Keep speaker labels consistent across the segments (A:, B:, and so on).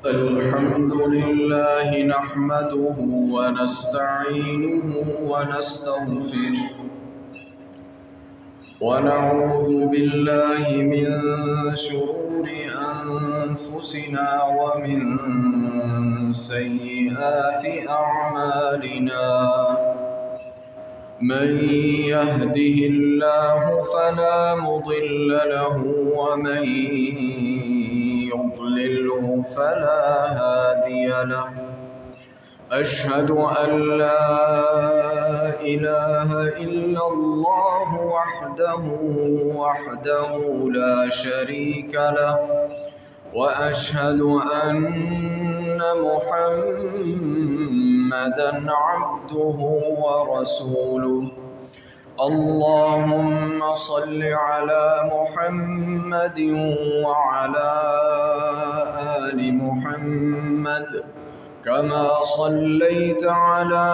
A: الحمد لله نحمده ونستعينه ونستغفره ونعوذ بالله من شرور أنفسنا ومن سيئات أعمالنا من يهده الله فلا مضل له ومن يضلله فلا هادي له أشهد أن لا إله إلا الله وحده لا شريك له وأشهد أن محمدًا عبده ورسوله اللهم صل على محمد وعلى آل محمد كما صليت على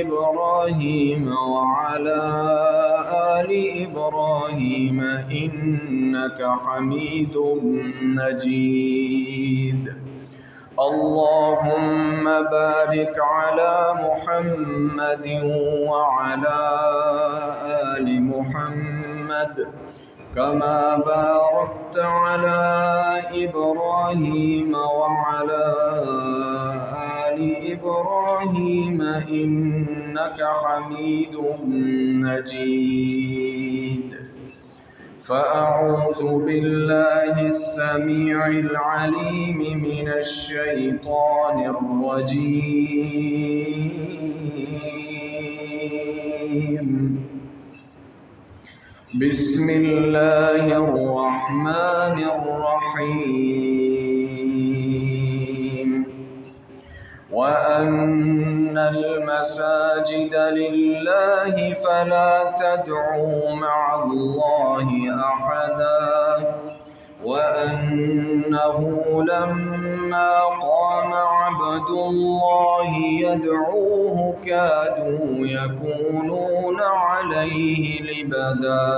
A: إبراهيم وعلى آل إبراهيم إنك حميد مجيد اللهم بارك على محمد وعلى آل محمد كما باركت على إبراهيم وعلى آل إبراهيم إنك حميد مجيد فأعوذ بالله السميع العليم من الشيطان الرجيم بسم الله الرحمن الرحيم وأن المساجد لله فلا تدعوا مع الله أحدا وأنه لما قام عبد الله يدعوه كادوا يكونون عليه لبدا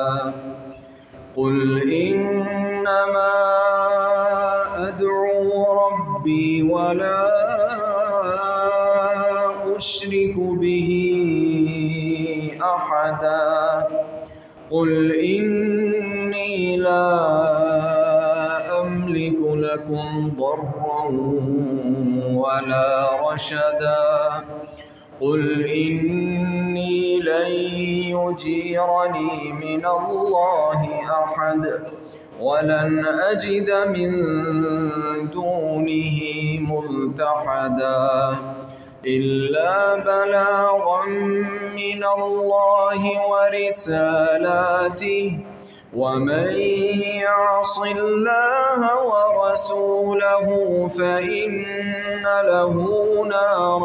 A: قل إنما أدعو ربي ولا أشرك به أحدا قل إني لا أملك لكم ضرا ولا رشدا قل إني لن يجيرني من الله أحد ولن أجد من دونه ملتحدا إلا بلاغا من الله ورسالاته ومن يعص الله ورسوله فإن له نار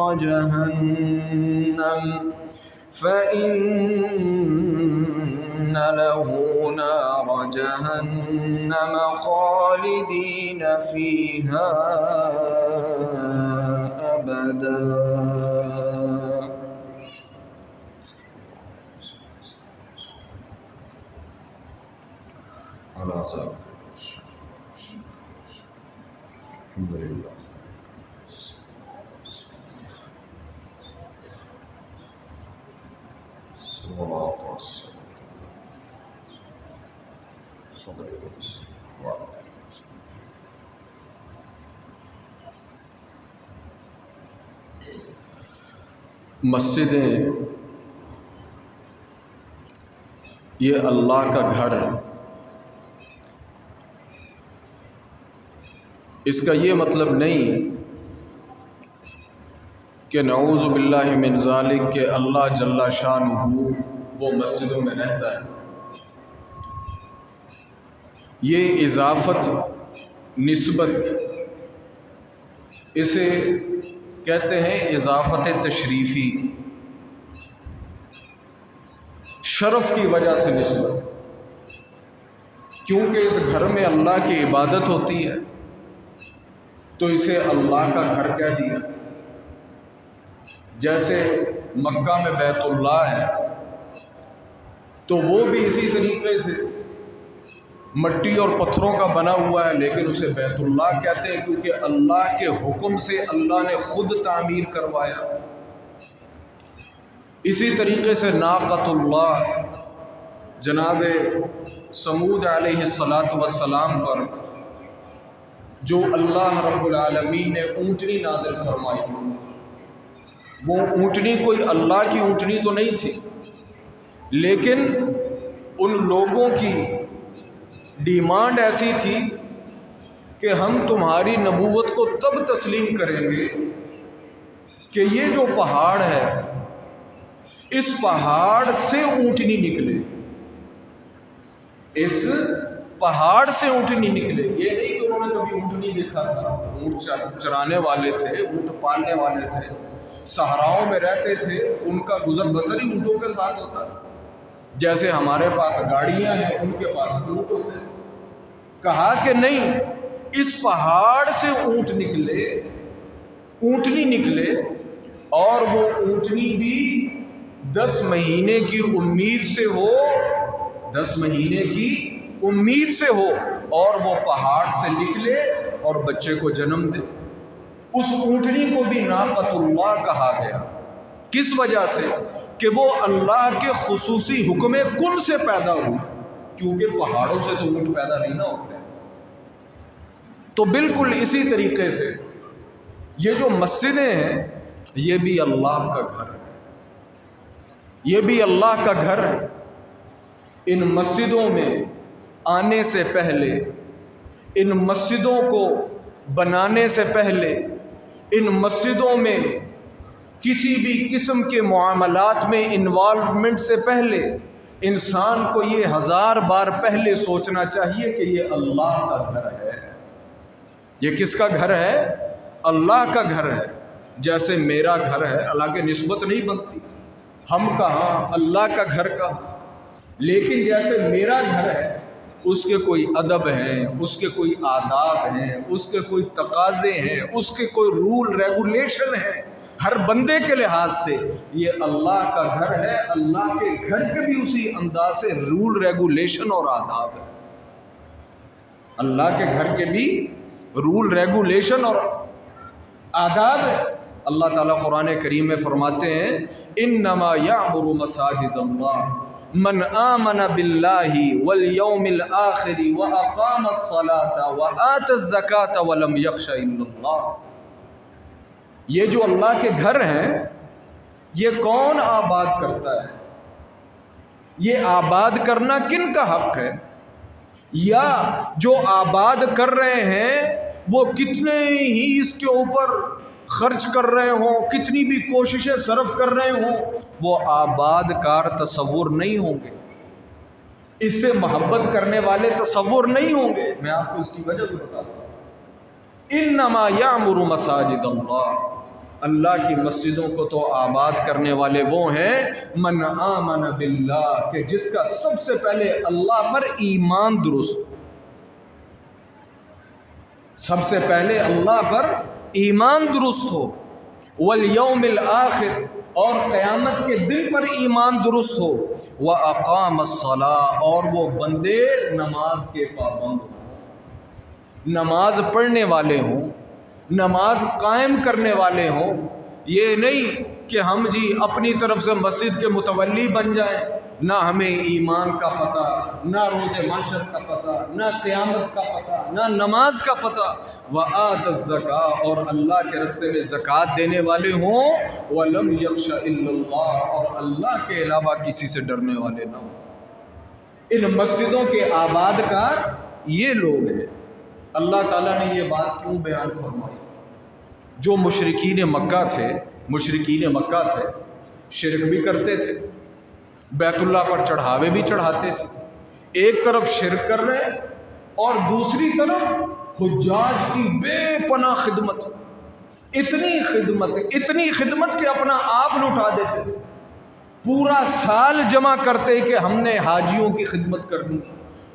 A: جهنم خالدين فيها أبدا الحمد لله صلوات مسجدیں یہ اللہ کا گھر ہے، اس کا یہ مطلب نہیں کہ نعوذ باللہ من ذالک کہ اللہ جل شانہ وہ مسجدوں میں رہتا ہے۔ یہ اضافت نسبت اسے کہتے ہیں اضافت تشریفی، شرف کی وجہ سے نسبت، کیونکہ اس گھر میں اللہ کی عبادت ہوتی ہے تو اسے اللہ کا گھر کہہ دیا۔ جیسے مکہ میں بیت اللہ ہے تو وہ بھی اسی طریقے سے مٹی اور پتھروں کا بنا ہوا ہے، لیکن اسے بیت اللہ کہتے ہیں کیونکہ اللہ کے حکم سے اللہ نے خود تعمیر کروایا۔ اسی طریقے سے ناقۃ اللہ، جناب سمود علیہ السلام پر جو اللہ رب العالمین نے اونٹنی نازل فرمائی، وہ اونٹنی کوئی اللہ کی اونٹنی تو نہیں تھی، لیکن ان لوگوں کی ڈیمانڈ ایسی تھی کہ ہم تمہاری نبوت کو تب تسلیم کریں گے کہ یہ جو پہاڑ ہے اس پہاڑ سے اونٹنی نکلے، اس پہاڑ سے اونٹنی نکلے۔ یہ نہیں کہ انہوں نے کبھی اونٹنی دیکھا تھا، اونٹ چرانے والے تھے، اونٹ پالنے والے تھے، صحراؤں میں رہتے تھے، ان کا گزر بسر ہی اونٹوں کے ساتھ ہوتا تھا، جیسے ہمارے پاس گاڑیاں ہیں ان کے پاس اونٹ ہوتے تھے۔ کہا کہ نہیں، اس پہاڑ سے اونٹ نکلے، اونٹنی نکلے، اور وہ اونٹنی بھی 10 مہینے کی امید سے ہو، 10 مہینے کی امید سے ہو، اور وہ پہاڑ سے نکلے اور بچے کو جنم دے۔ اس اونٹنی کو بھی ناقۃ اللہ کہا گیا، کس وجہ سے؟ کہ وہ اللہ کے خصوصی حکم کن سے پیدا ہوئی، کیونکہ پہاڑوں سے تو اونٹ پیدا نہیں نہ ہوتے۔ تو بالکل اسی طریقے سے یہ جو مسجدیں ہیں یہ بھی اللہ کا گھر ہے، یہ بھی اللہ کا گھر ہے۔ ان مسجدوں میں آنے سے پہلے، ان مسجدوں کو بنانے سے پہلے، ان مسجدوں میں کسی بھی قسم کے معاملات میں انوالومنٹ سے پہلے انسان کو یہ 1000 بار پہلے سوچنا چاہیے کہ یہ اللہ کا گھر ہے۔ یہ کس کا گھر ہے؟ اللہ کا گھر ہے۔ جیسے میرا گھر ہے، اللہ کے نسبت نہیں بنتی، ہم کہاں اللہ کا گھر کہاں، لیکن جیسے میرا گھر ہے اس کے کوئی ادب ہیں، اس کے کوئی آداب ہیں، اس کے کوئی تقاضے ہیں، اس کے کوئی رول ریگولیشن ہیں، ہر بندے کے لحاظ سے یہ اللہ کا گھر ہے۔ اللہ کے گھر کے بھی اسی انداز سے رول ریگولیشن اور آداب ہے، اللہ کے گھر کے بھی رول ریگولیشن اور آداب ہے۔ اللہ تعالیٰ قرآن کریم میں فرماتے ہیں انما یعمر مساجد اللہ من آمن باللہ والیوم الآخر واقام الصلاة وآت الزکاة ولم یخش الا اللہ۔ یہ جو اللہ کے گھر ہیں یہ کون آباد کرتا ہے؟ یہ آباد کرنا کن کا حق ہے؟ یا جو آباد کر رہے ہیں وہ کتنے ہی اس کے اوپر خرچ کر رہے ہوں، کتنی بھی کوششیں صرف کر رہے ہوں، وہ آباد کار تصور نہیں ہوں گے، اس سے محبت کرنے والے تصور نہیں ہوں گے۔ میں آپ کو اس کی وجہ بھی بتاتا ہوں۔ انما یعمر مساجد اللہ، اللہ کی مسجدوں کو تو آباد کرنے والے وہ ہیں من آمن باللہ، کہ جس کا سب سے پہلے اللہ پر ایمان درست، سب سے پہلے اللہ پر ایمان درست ہو، والیوم الآخر، اور قیامت کے دن پر ایمان درست ہو، واقام الصلاۃ، اور وہ بندے نماز کے پابند ہوں، نماز پڑھنے والے ہوں، نماز قائم کرنے والے ہوں۔ یہ نہیں کہ ہم جی اپنی طرف سے مسجد کے متولی بن جائیں، نہ ہمیں ایمان کا پتہ، نہ روز محشر کا پتہ، نہ قیامت کا پتہ، نہ نماز کا پتہ۔ وآت الزکاۃ، اور اللہ کے راستے میں زکوٰۃ دینے والے ہوں، ولم یخش الا اللہ، اور اللہ کے علاوہ کسی سے ڈرنے والے نہ ہوں۔ ان مسجدوں کے آباد کار یہ لوگ ہیں۔ اللہ تعالیٰ نے یہ بات کیوں بیان فرمائی؟ جو مشرکین مکہ تھے، شرک بھی کرتے تھے، بیت اللہ پر چڑھاوے بھی چڑھاتے تھے۔ ایک طرف شرک کر رہے اور دوسری طرف حجاج کی بے پناہ خدمت، اتنی خدمت کہ اپنا آپ لٹا دیتے تھے۔ پورا سال جمع کرتے کہ ہم نے حاجیوں کی خدمت کرنی،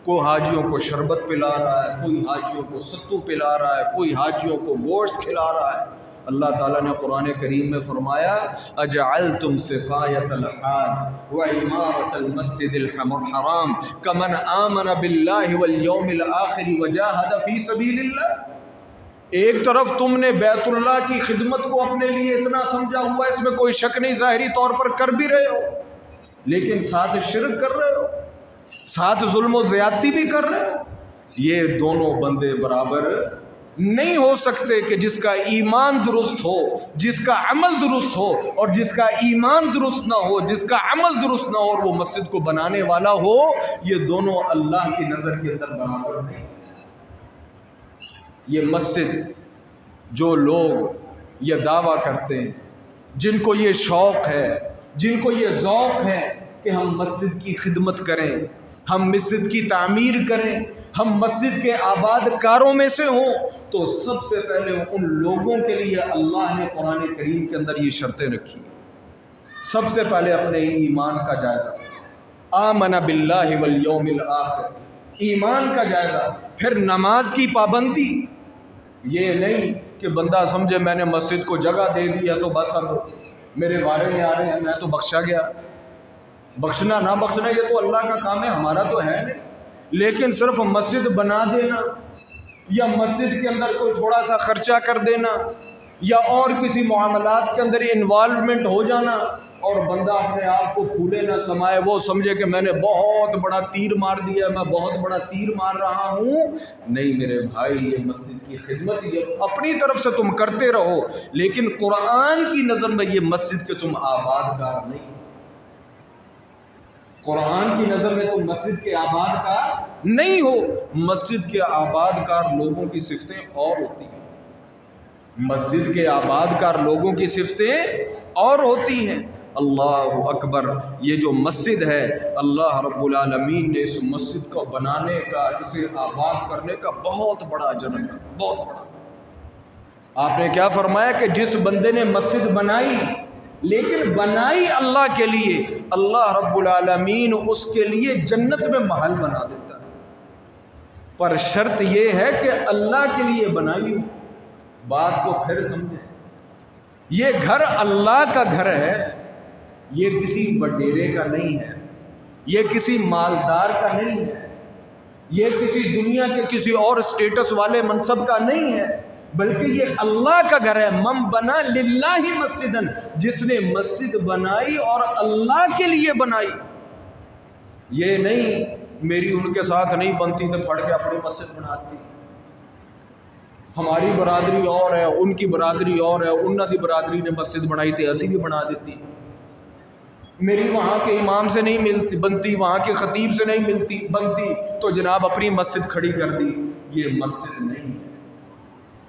A: کوئی حاجیوں کو شربت پلا رہا ہے، کوئی حاجیوں کو ستو پلا رہا ہے، کوئی حاجیوں کو گوشت کھلا رہا ہے۔ اللہ تعالیٰ نے قرآن کریم میں فرمایا اجعلتم سقایۃ الحاج وعمارۃ المسجد الحرام کمن آمن باللہ والیوم الآخر وجاہد فی سبیل اللہ۔ ایک طرف تم نے بیت اللہ کی خدمت کو اپنے لیے اتنا سمجھا ہوا ہے، اس میں کوئی شک نہیں، ظاہری طور پر کر بھی رہے ہو، لیکن ساتھ شرک کر رہے ہو، ساتھ ظلم و زیادتی بھی کر رہے ہو۔ یہ دونوں بندے برابر نہیں ہو سکتے کہ جس کا ایمان درست ہو، جس کا عمل درست ہو، اور جس کا ایمان درست نہ ہو، جس کا عمل درست نہ ہو اور وہ مسجد کو بنانے والا ہو، یہ دونوں اللہ کی نظر کے اندر برابر نہیں۔ یہ مسجد جو لوگ یہ دعویٰ کرتے ہیں، جن کو یہ شوق ہے، جن کو یہ ذوق ہے کہ ہم مسجد کی خدمت کریں، ہم مسجد کی تعمیر کریں، ہم مسجد کے آباد کاروں میں سے ہوں، تو سب سے پہلے ان لوگوں کے لیے اللہ نے قرآن کریم کے اندر یہ شرطیں رکھی۔ سب سے پہلے اپنے ایمان کا جائزہ، آمن باللہ والیوم الآخر، ایمان کا جائزہ، پھر نماز کی پابندی۔ یہ نہیں کہ بندہ سمجھے میں نے مسجد کو جگہ دے دیا تو بس اب میرے بارے میں آ رہے ہیں، میں تو بخشا گیا۔ بخشنا نہ بخشنا یہ تو اللہ کا کام ہے، ہمارا تو ہے نہیں۔ لیکن صرف مسجد بنا دینا یا مسجد کے اندر کوئی تھوڑا سا خرچہ کر دینا یا اور کسی معاملات کے اندر انوالومنٹ ہو جانا اور بندہ اپنے آپ کو پھولے نہ سمائے، وہ سمجھے کہ میں نے بہت بڑا تیر مار دیا، میں بہت بڑا تیر مار رہا ہوں۔ نہیں میرے بھائی، یہ مسجد کی خدمت یہ اپنی طرف سے تم کرتے رہو، لیکن قرآن کی نظر میں یہ مسجد کے تم آباد کار نہیں، قرآن کی نظر میں تم مسجد کے آباد کار نہیں ہو۔ مسجد کے آباد کار لوگوں کی صفتیں اور ہوتی ہیں، مسجد کے آباد کار لوگوں کی صفتیں اور ہوتی ہیں۔ اللہ اکبر، یہ جو مسجد ہے اللہ رب العالمین نے اس مسجد کو بنانے کا، اسے آباد کرنے کا بہت بڑا اجر رکھا، بہت بڑا۔ آپ نے کیا فرمایا کہ جس بندے نے مسجد بنائی، لیکن بنائی اللہ کے لیے، اللہ رب العالمین اس کے لیے جنت میں محل بنا دیتا ہے، پر شرط یہ ہے کہ اللہ کے لیے بنائی ہو۔ بات کو پھر سمجھیں، یہ گھر اللہ کا گھر ہے، یہ کسی وڈیرے کا نہیں ہے، یہ کسی مالدار کا نہیں ہے، یہ کسی دنیا کے کسی اور اسٹیٹس والے منصب کا نہیں ہے، بلکہ یہ اللہ کا گھر ہے۔ من بنا للہ مسجدن، جس نے مسجد بنائی اور اللہ کے لیے بنائی۔ یہ نہیں میری ان کے ساتھ نہیں بنتی تو پھڑ کے اپنی مسجد بناتی، ہماری برادری اور ہے، ان کی برادری اور ہے، انہوں کی برادری نے مسجد بنائی تھی اسی بھی بنا دیتی، میری وہاں کے امام سے نہیں ملتی بنتی، وہاں کے خطیب سے نہیں بنتی تو جناب اپنی مسجد کھڑی کر دی۔ یہ مسجد نہیں ہے،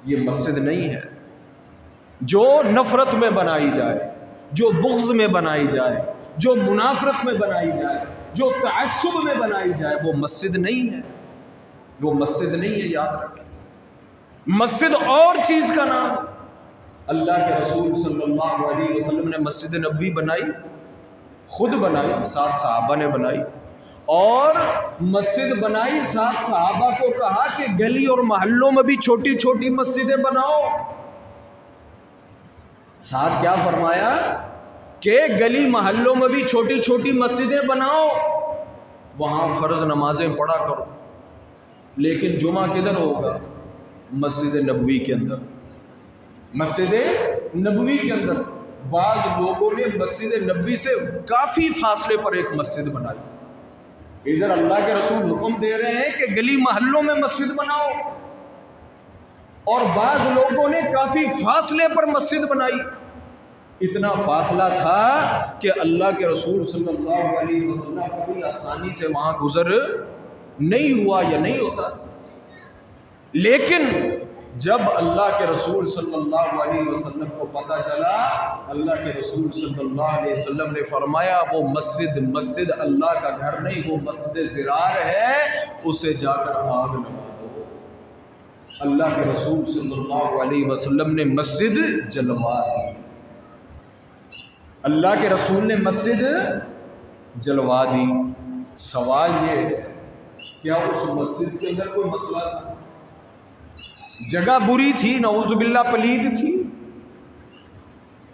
A: یہ مسجد نہیں ہے۔ جو نفرت میں بنائی جائے، جو بغض میں بنائی جائے، جو منافرت میں بنائی جائے، جو تعصب میں بنائی جائے، وہ مسجد نہیں ہے، وہ مسجد نہیں ہے، یاد رکھیں۔ مسجد اور چیز کا نام۔ اللہ کے رسول صلی اللہ علیہ وسلم نے مسجد نبوی بنائی، خود بنائی، ساتھ صحابہ نے بنائی، اور مسجد بنائی، ساتھ صحابہ کو کہا کہ گلی اور محلوں میں بھی چھوٹی چھوٹی مسجدیں بناؤ۔ ساتھ کیا فرمایا کہ گلی محلوں میں بھی چھوٹی چھوٹی مسجدیں بناؤ، وہاں فرض نمازیں پڑھا کرو، لیکن جمعہ کدھر ہوگا؟ مسجد نبوی کے اندر، مسجد نبوی کے اندر۔ بعض لوگوں نے مسجد نبوی سے کافی فاصلے پر ایک مسجد بنائی۔ ادھر اللہ کے رسول حکم دے رہے ہیں کہ گلی محلوں میں مسجد بناؤ، اور بعض لوگوں نے کافی فاصلے پر مسجد بنائی۔ اتنا فاصلہ تھا کہ اللہ کے رسول صلی اللہ علیہ وسلم کوئی آسانی سے وہاں گزر نہیں ہوا یا نہیں ہوتا تھا، لیکن جب اللہ کے رسول صلی اللہ علیہ وسلم کو پتہ چلا، اللہ کے رسول صلی اللہ علیہ وسلم نے فرمایا وہ مسجد اللہ کا گھر نہیں، وہ مسجد زرار ہے، اسے جا کر آگ لگا دو۔ اللہ کے رسول صلی اللہ علیہ وسلم نے مسجد جلوا دی، اللہ کے رسول نے مسجد جلوا دی۔ سوال یہ ہے، کیا اس مسجد کے اندر کوئی مسئلہ تھا؟ جگہ بری تھی، نعوذ باللہ پلید تھی؟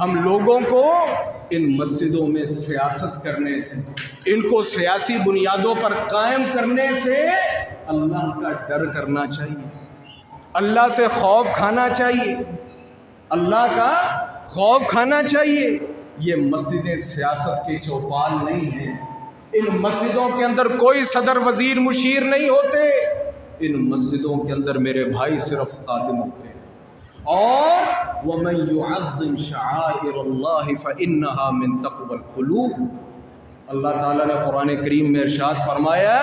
A: ہم لوگوں کو ان مسجدوں میں سیاست کرنے سے، ان کو سیاسی بنیادوں پر قائم کرنے سے اللہ کا ڈر کرنا چاہیے، اللہ سے خوف کھانا چاہیے، اللہ کا خوف کھانا چاہیے۔ یہ مسجدیں سیاست کے چوپال نہیں ہیں، ان مسجدوں کے اندر کوئی صدر وزیر مشیر نہیں ہوتے، ان مسجدوں کے اندر میرے بھائی صرف خادم ہوتے ہیں۔ اور وَمَن يُعَظِّمْ شَعَائِرَ اللَّهِ فَإِنَّهَا مِن تَقْوَى الْقُلُوبِ۔ اللہ تعالیٰ نے قرآن کریم میں ارشاد فرمایا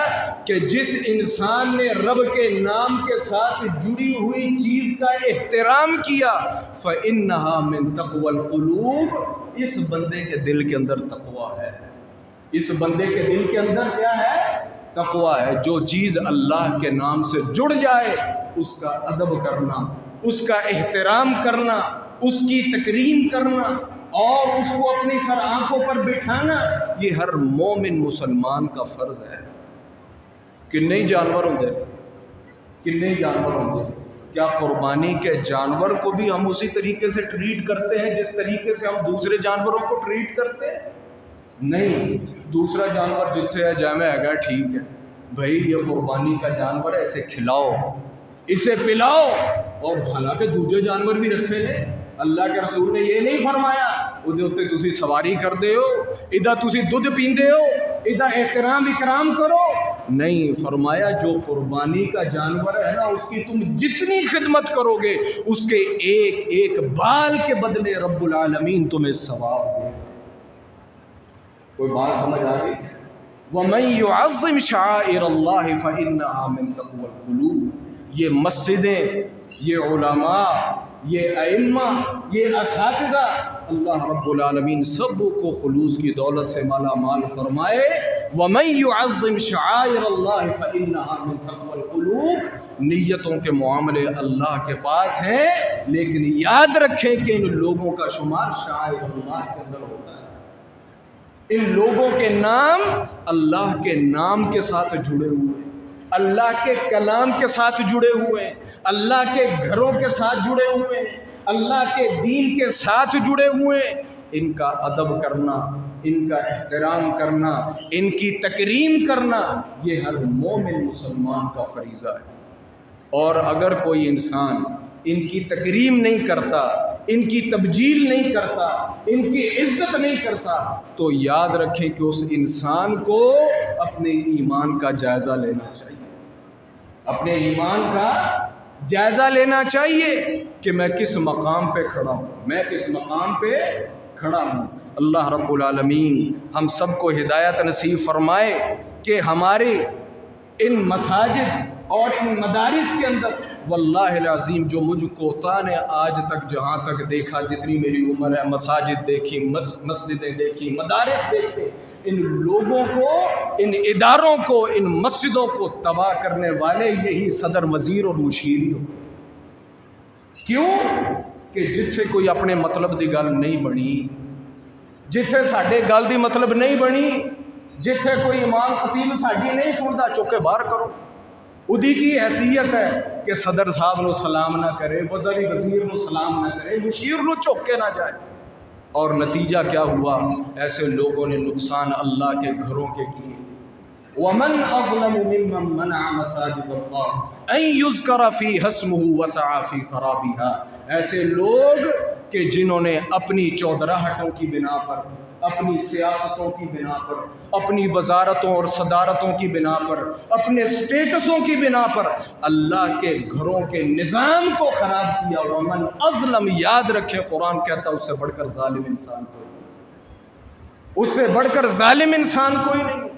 A: کہ جس انسان نے رب کے نام کے ساتھ جڑی ہوئی چیز کا احترام کیا فَإِنَّهَا مِن تَقْوَى الْقُلُوبِ، اس بندے کے دل کے اندر تقویٰ ہے، اس بندے کے دل کے اندر کیا ہے؟ تقویٰ ہے۔ جو چیز اللہ کے نام سے جڑ جائے اس کا ادب کرنا، اس کا احترام کرنا، اس کی تکریم کرنا اور اس کو اپنی سر آنکھوں پر بٹھانا، یہ ہر مومن مسلمان کا فرض ہے۔ کتنے جانور ہوں گے، کتنے جانور ہوں گے؟ کیا قربانی کے جانور کو بھی ہم اسی طریقے سے ٹریٹ کرتے ہیں جس طریقے سے ہم دوسرے جانوروں کو ٹریٹ کرتے ہیں؟ نہیں، دوسرا جانور جتھے ہے جامع ہے گا، ٹھیک ہے بھائی یہ قربانی کا جانور ہے، اسے کھلاؤ، اسے پلاؤ، اور حالانکہ دوسرے جانور بھی رکھے لے۔ اللہ کے رسول نے یہ نہیں فرمایا وہ تسی سواری کر دے ہو، ادھر تسی دودھ پیندے ہو، ادھر احترام اکرام کرو، نہیں، فرمایا جو قربانی کا جانور ہے نا اس کی تم جتنی خدمت کرو گے اس کے ایک ایک بال کے بدلے رب العالمین تمہیں ثواب دے۔ کوئی بات سمجھ آ گئی؟ وَمَن يُعَظِّمْ شَعَائِرَ اللَّهِ فَإِنَّهَا مِن تَقْوَى الْقُلُوبِ۔ یہ مسجدیں، یہ علماء، یہ ائمہ، یہ اساتذہ، اللہ رب العالمین سب کو خلوص کی دولت سے مالا مال فرمائے۔ وَمَن يُعَظِّمْ شَعَائِرَ اللَّهِ فَإِنَّهَا مِن تَقْوَى الْقُلُوبِ۔ نیتوں کے معاملے اللہ کے پاس ہیں، لیکن یاد رکھیں کہ ان لوگوں کا شمار شعائر اللہ کے اندر ہوتا ہے۔ ان لوگوں کے نام اللہ کے نام کے ساتھ جڑے ہوئے ہیں، اللہ کے کلام کے ساتھ جڑے ہوئے ہیں، اللہ کے گھروں کے ساتھ جڑے ہوئے ہیں، اللہ کے دین کے ساتھ جڑے ہوئے ہیں۔ ان کا ادب کرنا، ان کا احترام کرنا، ان کی تکریم کرنا، یہ ہر مومن مسلمان کا فریضہ ہے۔ اور اگر کوئی انسان ان کی تکریم نہیں کرتا، ان کی تبجیل نہیں کرتا، ان کی عزت نہیں کرتا، تو یاد رکھیں کہ اس انسان کو اپنے ایمان کا جائزہ لینا چاہیے، اپنے ایمان کا جائزہ لینا چاہیے کہ میں کس مقام پہ کھڑا ہوں، میں کس مقام پہ کھڑا ہوں۔ اللہ رب العالمین ہم سب کو ہدایت نصیب فرمائے کہ ہمارے ان مساجد اور ان مدارس کے اندر واللہ العظیم جو مجھ کوتا نے آج تک جہاں تک دیکھا، جتنی میری عمر ہے، مساجد دیکھی، مسجدیں دیکھی، مدارس دیکھے، ان لوگوں کو، ان اداروں کو، ان مسجدوں کو تباہ کرنے والے یہی صدر وزیر اور مشیر ہی ہو۔ کیوں کہ جتھے کوئی اپنے مطلب دی گل نہیں بنی، جتھے ساڈے گل دی مطلب نہیں بنی، جتھے کوئی امام خطیب ساڈی نہیں سنتا، چوکے باہر کرو۔ ادھی کی حیثیت ہے کہ صدر صاحب نو سلام نہ کرے، وزیر نو سلام نہ کرے، مشیر نو چوکے نہ جائے۔ اور نتیجہ کیا ہوا؟ ایسے لوگوں نے نقصان اللہ کے گھروں کے کیے۔ وَمَنْ أَظْلَمُ مِمَّنْ مَنَعَ مَسَاجِدَ اللَّهِ أَن يُذْكَرَ فِيهَا اسْمُهُ وَسَعَىٰ فِي خَرَابِهَا۔ ایسے لوگ کہ جنہوں نے اپنی چودراہٹوں کی بنا پر، اپنی سیاستوں کی بنا پر، اپنی وزارتوں اور صدارتوں کی بنا پر، اپنے سٹیٹسوں کی بنا پر اللہ کے گھروں کے نظام کو خراب کیا۔ وَمَنْ أَظْلَمُ، یاد رکھے قرآن کہتا ہے اس سے بڑھ کر ظالم انسان کوئی نہیں، اس سے بڑھ کر ظالم انسان کوئی نہیں۔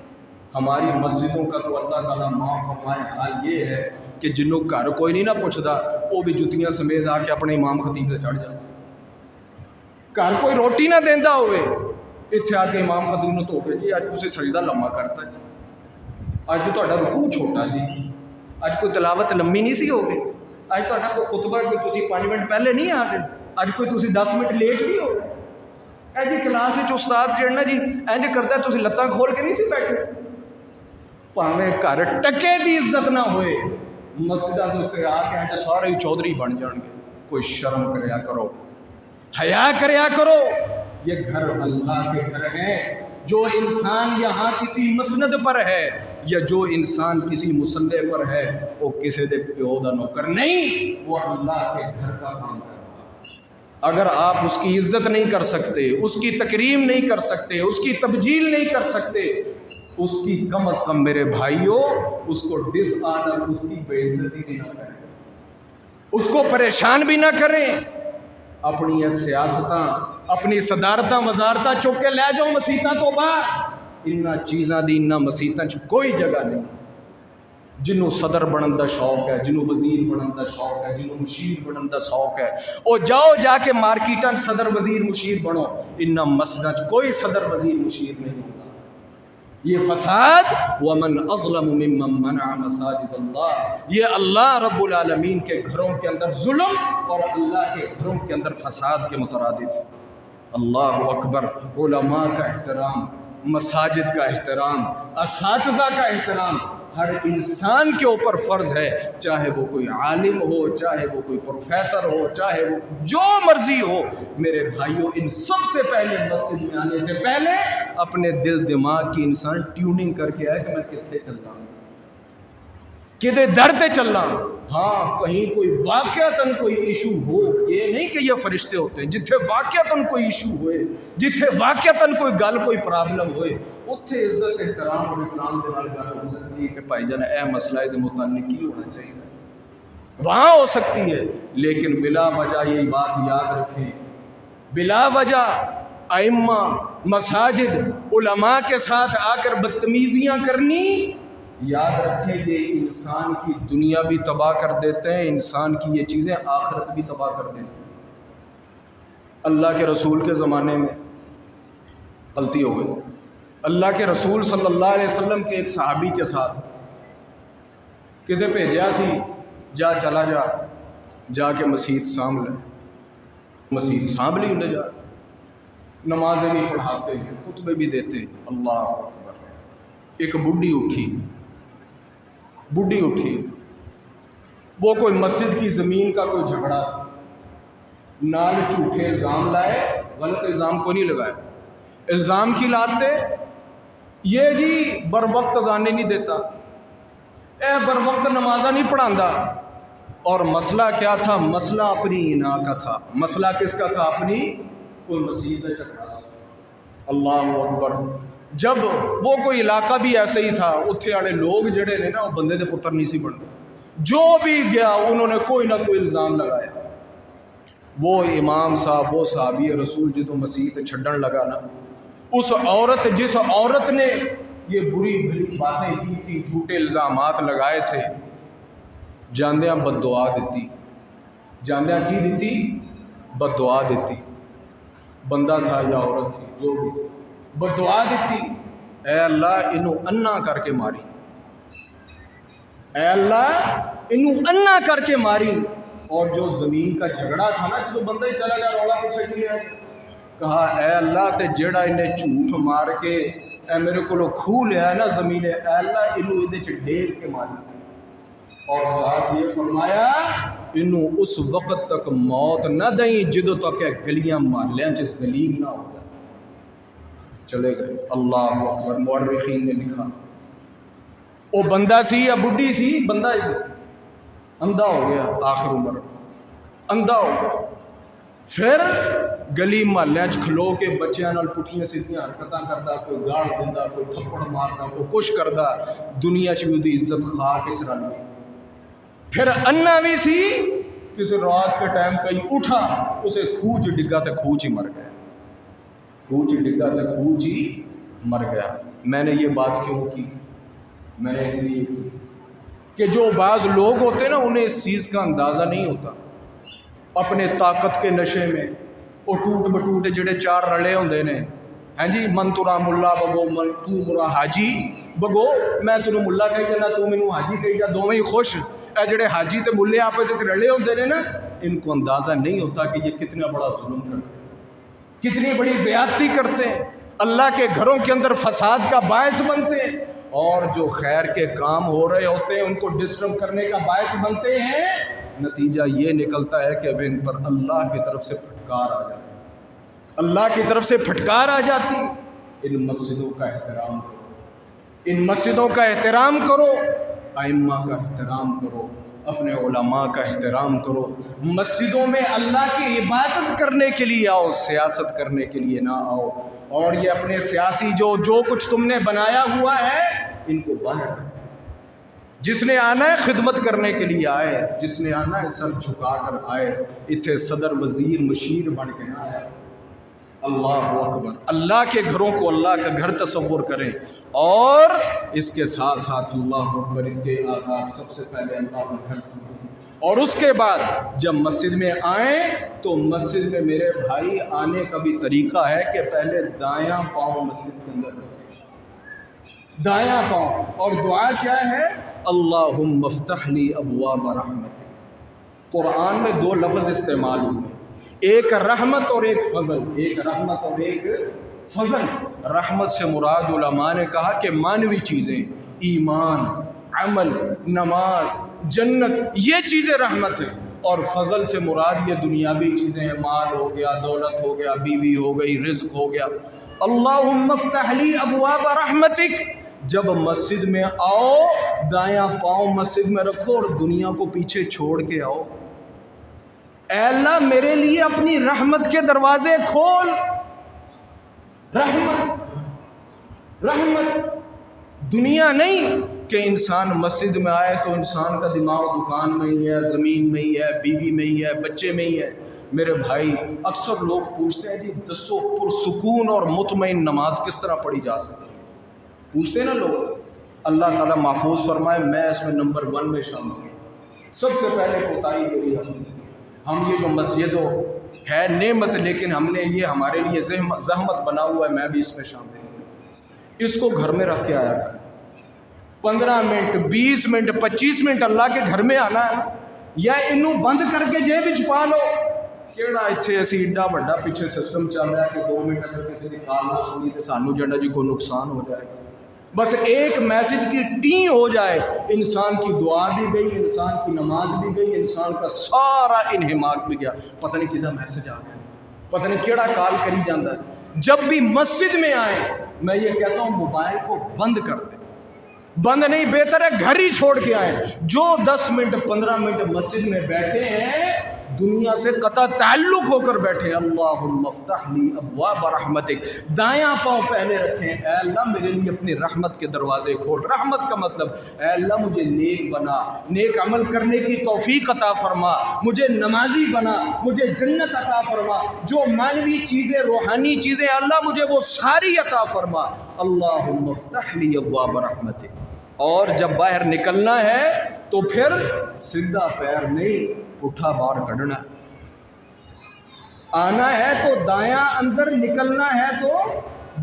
A: ہماری مسجدوں کا تو اللہ تعالیٰ معاف فرمائے حال یہ ہے کہ جنوں گھر کوئی نہیں نہ پوچھتا، وہ بھی جتیاں سمیت آ کے اپنے امام خطیب سے چڑھ جاتا۔ گھر کوئی روٹی نہ دینا ہوئے، اتنے آ کے امام خطیب نو دھو کے جی اج تسی سجدہ لمبا کرتا جی، اج تو تہاڈا رکوع چھوٹا سی، اج کوئی تلاوت لمبی نہیں سی ہو گئی، اج تہاڈا کوئی خطبہ کوئی تسی 5 منٹ پہلے نہیں آ گئے، اج کوئی تسی 10 منٹ لیٹ بھی ہو گئے۔ اے جی کلاس وچ استاد جڑنا جی انج کردا ہے، تسی لتاں کھول کے نہیں سی بیٹھے۔ پاویں گھر ٹکے دی عزت نہ ہوئے، مسجداں دے اتنے آ کے سارے چودھری بن جان گے۔ کوئی شرم کریا کرو، حیا کریا کرو، یہ گھر اللہ کے گھر ہیں۔ جو انسان یہاں کسی مسند پر ہے یا جو انسان کسی مصلے پر ہے وہ کسی دے پیو دا نوکر نہیں، وہ اللہ کے گھر کا کام کر رہا۔ اگر آپ اس کی عزت نہیں کر سکتے، اس کی تکریم نہیں کر سکتے، اس کی تبجیل نہیں کر سکتے، اس کی کم از کم میرے بھائیوں اس کو ڈس آنر، اس کی بے عزتی بھی نہ کریں، اس کو پریشان بھی نہ کریں۔ اپنی یہ سیاستاں، اپنی صدارتاں وزارتاں چک کے لے جاؤ مسیتاں تو باہر، انہاں چیزاں دی انہاں مسیتاں چ کوئی جگہ نہیں۔ جنہوں صدر بنن دا شوق ہے، جنہوں وزیر بنن دا شوق ہے، جنہوں مشیر بنن دا شوق ہے، او جاؤ جا کے مارکیٹاں صدر وزیر مشیر بنو، انہاں مسجداں چ کوئی صدر وزیر مشیر نہیں ہوگا۔ یہ فساد، ومن اظلم ممن منع مساجد اللہ، یہ اللہ رب العالمین کے گھروں کے اندر ظلم اور اللہ کے گھروں کے اندر فساد کے مترادف۔ اللہ اکبر۔ علماء کا احترام، مساجد کا احترام، اساتذہ کا احترام ہر انسان کے اوپر فرض ہے، چاہے وہ کوئی عالم ہو، چاہے وہ کوئی پروفیسر ہو، چاہے وہ جو مرضی ہو۔ میرے بھائیوں، ان سب سے پہلے مسجد میں آنے سے پہلے اپنے دل دماغ کی انسان ٹیوننگ کر کے آئے کہ میں کتنے چل رہا ہوں، کدے در تے چل رہا ہوں۔ ہاں، کہیں کوئی واقعتاً کوئی ایشو ہو، یہ نہیں کہ یہ فرشتے ہوتے ہیں، جتھے واقعتاً کوئی ایشو ہوئے، جتھے واقعتاً کوئی گل کوئی پرابلم ہوئے، اتھے عزت احترام اور اکرام کے نال گل ہو سکتی ہے کہ بھائی جان اے مسئلہ دے متعلق کی ہونا چاہیے، وہاں ہو سکتی ہے۔ لیکن بلا وجہ یہ بات یاد رکھیں، بلا وجہ ائمہ، مساجد، علماء کے ساتھ آ کر بدتمیزیاں کرنی، یاد رکھیں یہ انسان کی دنیا بھی تباہ کر دیتے ہیں، انسان کی یہ چیزیں آخرت بھی تباہ کر دیتے ہیں۔ اللہ کے رسول کے زمانے میں غلطی ہو گئی۔ اللہ کے رسول صلی اللہ علیہ وسلم کے ایک صحابی کے ساتھ کسے بھیجا سی، جا چلا جا کے مسجد سانبھ لے، مسجد سانبھ لی انہیں، جا نمازیں بھی پڑھاتے ہیں، خطبے بھی دیتے ہیں۔ اللہ اکبر۔ ایک بڈھی اٹھی، وہ کوئی مسجد کی زمین کا کوئی جھگڑا تھا، نال جھوٹے الزام لائے، غلط الزام کو نہیں لگایا، الزام کی لاتے یہ جی بر وقت اذانیں نہیں دیتا، اے بر وقت نمازہ نہیں پڑھاندا۔ اور مسئلہ کیا تھا؟ مسئلہ اپنی انا کا تھا۔ مسئلہ کس کا تھا؟ اپنی کوئی مسجد کا جھگڑا سی۔ اللہ اکبر۔ جب وہ کوئی علاقہ بھی ایسے ہی تھا، اتھے والے لوگ جڑے نے نا وہ بندے دے پتر نہیں سی بنتے، جو بھی گیا انہوں نے کوئی نہ کوئی الزام لگایا۔ وہ امام صاحب، وہ صحابی رسول جدوں مسیح چھڈن لگا نا، اس عورت، جس عورت نے یہ بری بھلی باتیں کی تھی، جھوٹے الزامات لگائے تھے، جاندیاں بد دعا دیتی، جاندیاں کی دیتی؟ بد دعا دیتی۔ بندہ تھا یا عورت تھی، جو بھی تھی، بد دعا دیتی، اے اللہ انہوں انا کر کے ماری، اے اللہ انہوں انا کر کے ماری۔ اور جو زمین کا جھگڑا تھا نا، جو بندہ ہی چلا گیا رولا کچھ نہیں ہے، کہا اے اللہ تے جیڑا انہیں جھوٹ مار کے اے میرے کو کھو لیا ہے نا زمین، اے اللہ انہوں ادھے چ ڈیر کے ماری۔ اور ساتھ یہ فرمایا انہوں اس وقت تک موت نہ دیں جدو تک گلیاں محلیاں چ ذلیل نہ ہو جائے۔ چلے گئے۔ اللہ اکبر۔ مورخین نے لکھا وہ بندہ سی یا بڈھی سی؟ بندہ سی، اندھا ہو گیا، آخر عمر اندھا ہو گیا۔ پھر گلی محلیاں چ کھلو کے بچیاں نال پٹھیاں سیدھیاں حرکتاں کردا، کوئی گاڑ دیندا، کوئی تھپڑ ماردا، کوئی کچھ کردا، دنیا چ بھی دی عزت کھا کے چرانی۔ پھر انا بھی سی، کسی رات کے ٹائم کہیں اٹھا، اسے کھوچ ڈگا تے کھوچ ہی مر گیا، کھوچ ڈگا تے کھوچ ہی مر گیا۔ میں نے یہ بات کیوں کی؟ میں نے اس لیے کی کہ جو بعض لوگ ہوتے ہیں نا، انہیں اس چیز کا اندازہ نہیں ہوتا، اپنے طاقت کے نشے میں وہ ٹوٹ بٹوٹے جڑے چار رلے ہوندے نے، ہیں جی، من ترا ملا بگو، من تو مرا حاجی بگو، میں تینوں ملا کہی جانا، تو مینوں حاجی کہی جا، دونوں ہی خوش۔ اے جڑے حاجی تے ملے آپس وچ رلے ہوندے نے نا، ان کو اندازہ نہیں ہوتا کہ یہ کتنا بڑا ظلم کرتے ہیں، کتنی بڑی زیادتی کرتے ہیں، اللہ کے گھروں کے اندر فساد کا باعث بنتے ہیں، اور جو خیر کے کام ہو رہے ہوتے ہیں ان کو ڈسٹرب کرنے کا باعث بنتے ہیں۔ نتیجہ یہ نکلتا ہے کہ اب ان پر اللہ کی طرف سے پھٹکار آ جاتی، اللہ کی طرف سے پھٹکار آ جاتی۔ ان مسجدوں کا احترام کرو، ان مسجدوں کا احترام کرو، ائمہ کا احترام کرو، اپنے علماء کا احترام کرو۔ مسجدوں میں اللہ کی عبادت کرنے کے لیے آؤ، سیاست کرنے کے لیے نہ آؤ۔ اور یہ اپنے سیاسی جو کچھ تم نے بنایا ہوا ہے ان کو بند کرو۔ جس نے آنا ہے خدمت کرنے کے لیے آئے، جس نے آنا ہے سر جھکا کر آئے، اتنے صدر وزیر مشیر بن کے نہ آئے۔ اللہ اکبر، اللہ کے گھروں کو اللہ کا گھر تصور کریں، اور اس کے ساتھ ساتھ اللہ اکبر اس کے آداب سب سے پہلے اللہ کا گھر سمجھیں، اور اس کے بعد جب مسجد میں آئیں تو مسجد میں میرے بھائی آنے کا بھی طریقہ ہے کہ پہلے دایاں پاؤں مسجد کے اندر رکھیں، دایاں پاؤں، اور دعا کیا ہے؟ اللہم افتح لی ابواب رحمتک۔ قرآن میں دو لفظ استعمال ہوئے، ایک رحمت اور ایک فضل، ایک رحمت اور ایک فضل۔ رحمت سے مراد علماء نے کہا کہ معنوی چیزیں، ایمان، عمل، نماز، جنت، یہ چیزیں رحمت ہیں، اور فضل سے مراد یہ دنیاوی چیزیں ہیں، مال ہو گیا، دولت ہو گیا، بیوی ہو گئی، رزق ہو گیا۔ اللہم افتح لی ابواب رحمتک۔ جب مسجد میں آؤ دایاں پاؤں مسجد میں رکھو اور دنیا کو پیچھے چھوڑ کے آؤ۔ اے اللہ میرے لیے اپنی رحمت کے دروازے کھول۔ رحمت، رحمت، دنیا نہیں کہ انسان مسجد میں آئے تو انسان کا دماغ دکان میں ہی ہے، زمین میں ہی ہے، بیوی میں ہی ہے، بچے میں ہی ہے۔ میرے بھائی اکثر لوگ پوچھتے ہیں جی دسو پرسکون اور مطمئن نماز کس طرح پڑھی جا سکتی ہے؟ پوچھتے ہیں نا لوگ۔ اللہ تعالیٰ محفوظ فرمائے میں اس میں نمبر 1 میں شامل ہوں۔ سب سے پہلے کوتاہی میری ہم یہ جو مسجد ہے نعمت، لیکن ہم نے یہ ہمارے لیے زحمت بنا ہوا ہے، میں بھی اس میں شامل ہوں۔ اس کو گھر میں رکھ کے آیا کریں، 15 منٹ 20 منٹ 25 منٹ اللہ کے گھر میں آنا ہے، یا انہوں بند کر کے جیب چھپا لو۔ کیڑا اتنے اسی ایڈا بڑا پیچھے سسٹم چل رہا ہے کہ 2 منٹ اگر کسی کی کال نہ سنی تو سانو جڑا جی کوئی نقصان ہو جائے، بس ایک میسج کی ٹی ہو جائے، انسان کی دعا بھی گئی، انسان کی نماز بھی گئی، انسان کا سارا انہماک بھی گیا۔ پتہ نہیں کدھر میسج آ گیا، پتہ نہیں کیڑا کال کری جاندہ ہے۔ جب بھی مسجد میں آئیں میں یہ کہتا ہوں موبائل کو بند کر دیں، بند نہیں، بہتر ہے گھر ہی چھوڑ کے آئیں۔ جو 10 منٹ 15 منٹ مسجد میں بیٹھے ہیں دنیا سے قطع تعلق ہو کر بیٹھے۔ اللہم افتح لی ابواب رحمتک، دایاں پاؤں پہلے رکھیں، اے اللہ میرے لیے اپنی رحمت کے دروازے کھول۔ رحمت کا مطلب اے اللہ مجھے نیک بنا، نیک عمل کرنے کی توفیق عطا فرما، مجھے نمازی بنا، مجھے جنت عطا فرما، جو معنوی چیزیں روحانی چیزیں اللہ مجھے وہ ساری عطا فرما۔ اللہم افتح لی ابواب رحمتک۔ اور جب باہر نکلنا ہے تو پھر سیدھا پیر نہیں پٹھا باہر کھڑنا، آنا ہے تو دایاں اندر، نکلنا ہے تو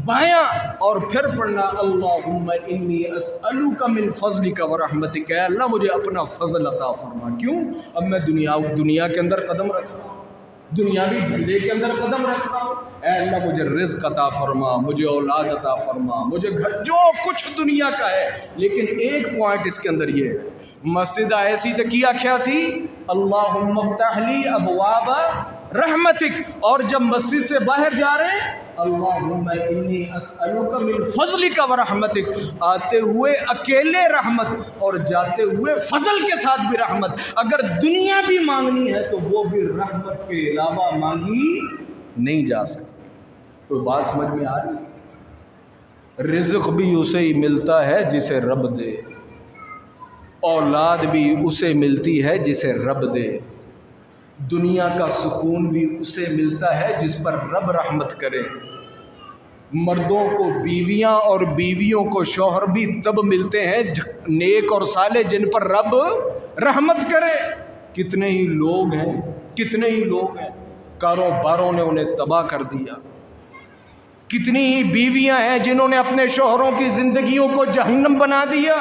A: بایاں، اور پھر پڑھنا اللہم انی اسألک من فضلک ورحمتک، اے اللہ مجھے اپنا فضل عطا فرما۔ کیوں؟ اب میں دنیا کے اندر قدم رکھ رہا ہوں، دنیاوی دھندے کے اندر قدم رکھ رہا ہوں، اے اللہ مجھے رزق عطا فرما، مجھے اولاد عطا فرما، مجھے گھر، جو کچھ دنیا کا ہے۔ لیکن ایک پوائنٹ اس کے اندر یہ ہے، مسجد آئے سی تو کیا کیا سی؟ اللہم افتح لی ابواب رحمتک، اور جب مسجد سے باہر جا رہے ہیں اللہم انی اسألک من فضلک ورحمتک، آتے ہوئے اکیلے رحمت اور جاتے ہوئے فضل کے ساتھ بھی رحمت۔ اگر دنیا بھی مانگنی ہے تو وہ بھی رحمت کے علاوہ مانگی نہیں جا سکتی۔ تو بات سمجھ میں آ رہی؟ رزق بھی اسے ہی ملتا ہے جسے رب دے، اولاد بھی اسے ملتی ہے جسے رب دے، دنیا کا سکون بھی اسے ملتا ہے جس پر رب رحمت کرے۔ مردوں کو بیویاں اور بیویوں کو شوہر بھی تب ملتے ہیں نیک اور صالح جن پر رب رحمت کرے۔ کتنے ہی لوگ ہیں، کتنے ہی لوگ ہیں کاروباروں نے انہیں تباہ کر دیا، کتنی ہی بیویاں ہیں جنہوں نے اپنے شوہروں کی زندگیوں کو جہنم بنا دیا،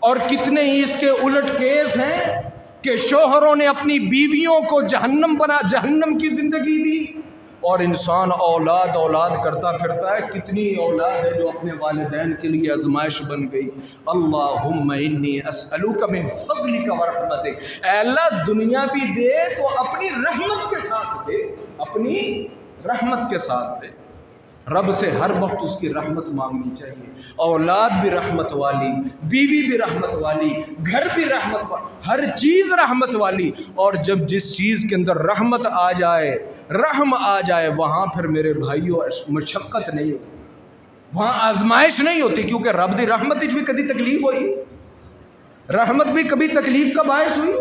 A: اور کتنے ہی اس کے الٹ کیس ہیں کہ شوہروں نے اپنی بیویوں کو جہنم کی زندگی دی۔ اور انسان اولاد اولاد کرتا پھرتا ہے. کتنی اولاد ہے جو اپنے والدین کے لیے آزمائش بن گئی. اللہم انی اسألوک من فضلک و رحمتک. اے اللہ دنیا بھی دے تو اپنی رحمت کے ساتھ دے, اپنی رحمت کے ساتھ دے. رب سے ہر وقت اس کی رحمت مانگنی چاہیے. اولاد بھی رحمت والی, بیوی بھی رحمت والی, گھر بھی رحمت والی, ہر چیز رحمت والی. اور جب جس چیز کے اندر رحمت آ جائے, رحم آ جائے, وہاں پھر میرے بھائیوں مشقت نہیں ہوتی, وہاں آزمائش نہیں ہوتی. کیونکہ رب دی رحمت بھی کبھی تکلیف ہوئی, رحمت بھی کبھی تکلیف کا باعث ہوئی,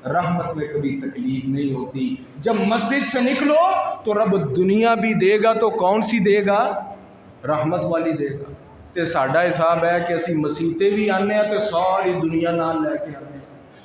A: رحمت میں کبھی تکلیف نہیں ہوتی. جب مسجد سے نکلو تو رب دنیا بھی دے گا تو کون سی دے گا؟ رحمت والی دے گا. تے ساڈا حساب ہے کہ اسی مسیطے بھی آنے ہیں تو ساری دنیا نال لے کے آنے ہیں.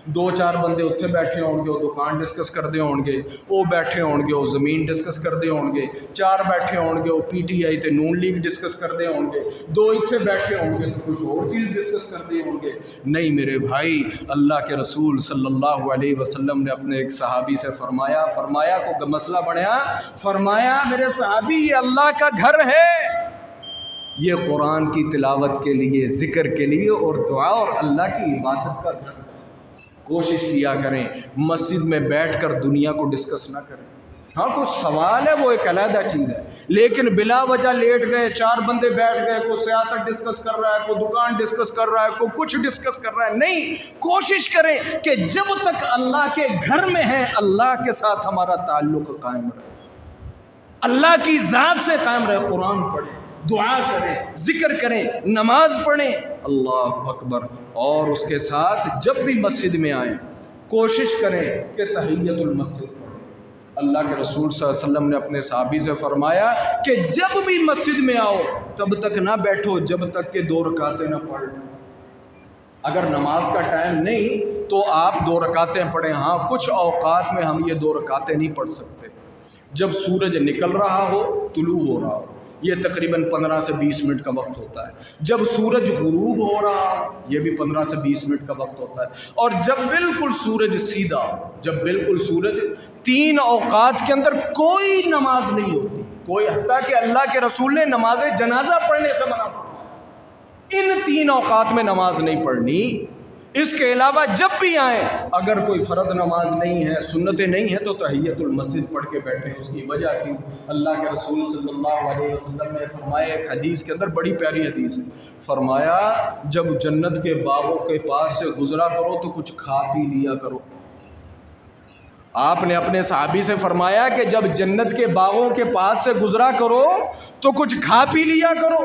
A: 2-4 بندے اتنے بیٹھے ہون گے, وہ دکان ڈسکس کرتے ہون گے, وہ بیٹھے ہون گے, وہ زمین ڈسکس کرتے ہون گے, 4 بیٹھے ہون گے, وہ پی ٹی آئی تے نون لیگ ڈسکس کرتے ہون گے, 2 اتنے بیٹھے ہون گے تو کچھ اور چیز ڈسکس کرتے ہون گے. نہیں میرے بھائی, اللہ کے رسول صلی اللہ علیہ وسلم نے اپنے ایک صحابی سے فرمایا کو مسئلہ بڑھیا, فرمایا میرے صحابی یہ اللہ کا گھر ہے, یہ قرآن کی تلاوت کے لیے, ذکر کے لیے اور دعا اور اللہ کی عبادت کا گھر. کوشش کیا کریں مسجد میں بیٹھ کر دنیا کو ڈسکس نہ کریں. ہاں کوئی سوال ہے وہ ایک علیحدہ چیز ہے, لیکن بلا وجہ لیٹ گئے, 4 بندے بیٹھ گئے, کوئی سیاست ڈسکس کر رہا ہے, کوئی دکان ڈسکس کر رہا ہے, کوئی کچھ ڈسکس کر رہا ہے. نہیں, کوشش کریں کہ جب تک اللہ کے گھر میں ہیں اللہ کے ساتھ ہمارا تعلق قائم رہے, اللہ کی ذات سے قائم رہے. قرآن پڑھیں, دعا کریں, ذکر کریں, نماز پڑھیں, اللہ اکبر. اور اس کے ساتھ جب بھی مسجد میں آئیں کوشش کریں کہ تحیت المسجد پڑھیں. اللہ کے رسول صلی اللہ علیہ وسلم نے اپنے صحابی سے فرمایا کہ جب بھی مسجد میں آؤ تب تک نہ بیٹھو جب تک کہ 2 رکعتیں نہ پڑھ لیں. اگر نماز کا ٹائم نہیں تو آپ 2 رکعتیں پڑھیں. ہاں کچھ اوقات میں ہم یہ 2 رکعتیں نہیں پڑھ سکتے. جب سورج نکل رہا ہو, طلوع ہو رہا ہو, یہ تقریباً 15 سے 20 منٹ کا وقت ہوتا ہے. جب سورج غروب ہو رہا ہو یہ بھی 15 سے 20 منٹ کا وقت ہوتا ہے. اور جب بالکل سورج سیدھا ہو, جب بالکل سورج, 3 اوقات کے اندر کوئی نماز نہیں ہوتی. کوئی, حتیٰ کہ اللہ کے رسول نے نماز جنازہ پڑھنے سے منع فرمایا, ان 3 اوقات میں نماز نہیں پڑھنی. اس کے علاوہ جب بھی آئیں اگر کوئی فرض نماز نہیں ہے, سنتیں نہیں ہیں تو تحیت المسجد پڑھ کے بیٹھیں. اس کی وجہ کیوں؟ اللہ کے رسول صلی اللہ علیہ وسلم نے فرمایا ایک حدیث کے اندر, بڑی پیاری حدیث ہے, فرمایا جب جنت کے باغوں کے پاس سے گزرا کرو تو کچھ کھا پی لیا کرو. آپ نے اپنے صحابی سے فرمایا کہ جب جنت کے باغوں کے پاس سے گزرا کرو تو کچھ کھا پی لیا کرو.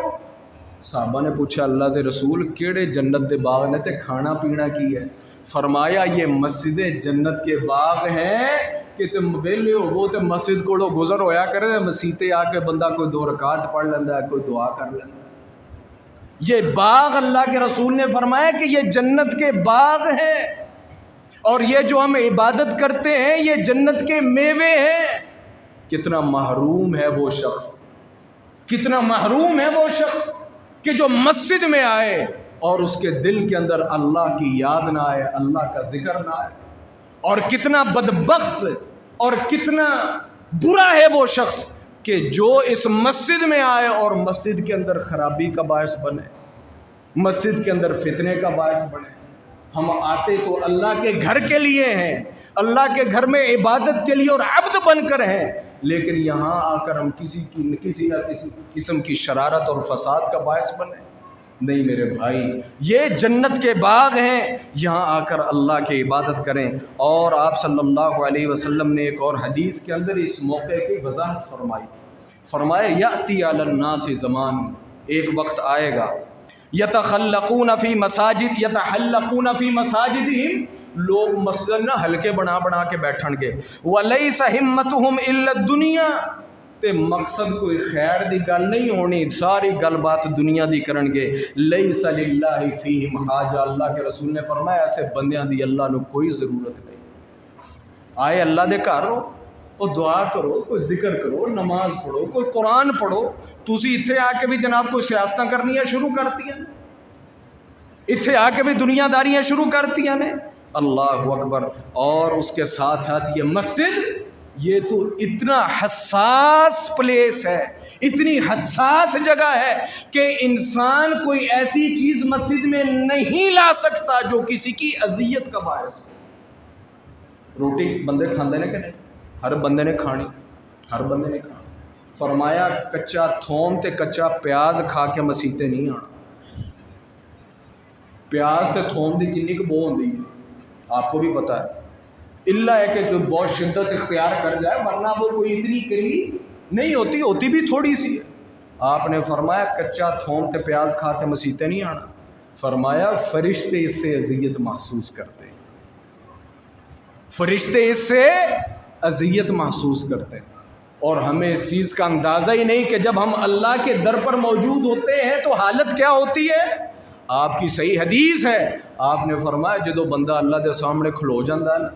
A: صحابہ نے پوچھا اللہ دے رسول کیڑے جنت دے باغ نے تے کھانا پینا کی ہے؟ فرمایا یہ مسجد جنت کے باغ ہیں کہ تم ویلے ہو تے مسجد کو گزر ہویا کرے, مسیتے آ کے بندہ کوئی 2 رکعت پڑھ لینا ہے, کوئی دعا کر لینا ہے. یہ باغ اللہ کے رسول نے فرمایا کہ یہ جنت کے باغ ہیں, اور یہ جو ہم عبادت کرتے ہیں یہ جنت کے میوے ہیں. کتنا محروم ہے وہ شخص, کتنا محروم ہے وہ شخص کہ جو مسجد میں آئے اور اس کے دل کے اندر اللہ کی یاد نہ آئے, اللہ کا ذکر نہ آئے. اور کتنا بدبخت اور کتنا برا ہے وہ شخص کہ جو اس مسجد میں آئے اور مسجد کے اندر خرابی کا باعث بنے, مسجد کے اندر فتنے کا باعث بنے. ہم آتے تو اللہ کے گھر کے لیے ہیں, اللہ کے گھر میں عبادت کے لیے اور عبد بن کر ہیں, لیکن یہاں آ کر ہم کسی نہ کسی قسم کی شرارت اور فساد کا باعث بنے. نہیں میرے بھائی, یہ جنت کے باغ ہیں, یہاں آ کر اللہ کی عبادت کریں. اور آپ صلی اللہ علیہ وسلم نے ایک اور حدیث کے اندر اس موقع کی وضاحت فرمائی. فرمایا یأتی علی الناس زمان, ایک وقت آئے گا, یتخلقون فی مساجد یتحلقون فی مساجدہم, لوگ مسجد نہ ہلکے بنا بنا کے بیٹھن گے. ولیس ہمتہم الا الدنیا, تے مقصد کوئی خیر دی گل نہیں ہونی, ساری گل بات دنیا دی کرن گے. لیس للہ فیہم حاجہ, اللہ کے رسول نے فرمایا ایسے بندیاں دی اللہ نو کوئی ضرورت نہیں. آئے اللہ دے گھر ہو, وہ دعا کرو, کوئی ذکر کرو, نماز پڑھو, کوئی قرآن پڑھو. تسی اتھے آ کے بھی جناب کوئی سیاستاں کرنیاں شروع کرتی ہیں, اتھے آ کے بھی دنیا داریاں شروع کرتی ہیں نے. اللہ اکبر. اور اس کے ساتھ ساتھ یہ مسجد یہ تو اتنا حساس پلیس ہے، اتنی حساس جگہ ہے کہ انسان کوئی ایسی چیز مسجد میں نہیں لا سکتا جو کسی کی اذیت کا باعث ہو۔ روٹی بندے کھاندے نے کہ نہیں؟ ہر بندے نے کھانی، ہر بندے نے کھانی۔ فرمایا کچا تھوم تے کچا پیاز کھا کے مسیح تے نہیں آنا۔ پیاز تے تھوم دی کنی کو بو ہوندی ہے آپ کو بھی پتہ ہے، اللہ ہے کہ کوئی بہت شدت اختیار کر جائے، ورنہ وہ کوئی اتنی قریب نہیں ہوتی، ہوتی بھی تھوڑی سی ہے۔ آپ نے فرمایا کچا تھوم تے پیاز کھا کے مسیح تے نہیں آنا۔ فرمایا فرشتے اس سے اذیت محسوس کرتے ہیں، فرشتے اس سے اذیت محسوس کرتے ہیں۔ اور ہمیں اس چیز کا اندازہ ہی نہیں کہ جب ہم اللہ کے در پر موجود ہوتے ہیں تو حالت کیا ہوتی ہے۔ آپ کی صحیح حدیث ہے، آپ نے فرمایا جدو بندہ اللہ کے سامنے کھلو جاتا ہے نا،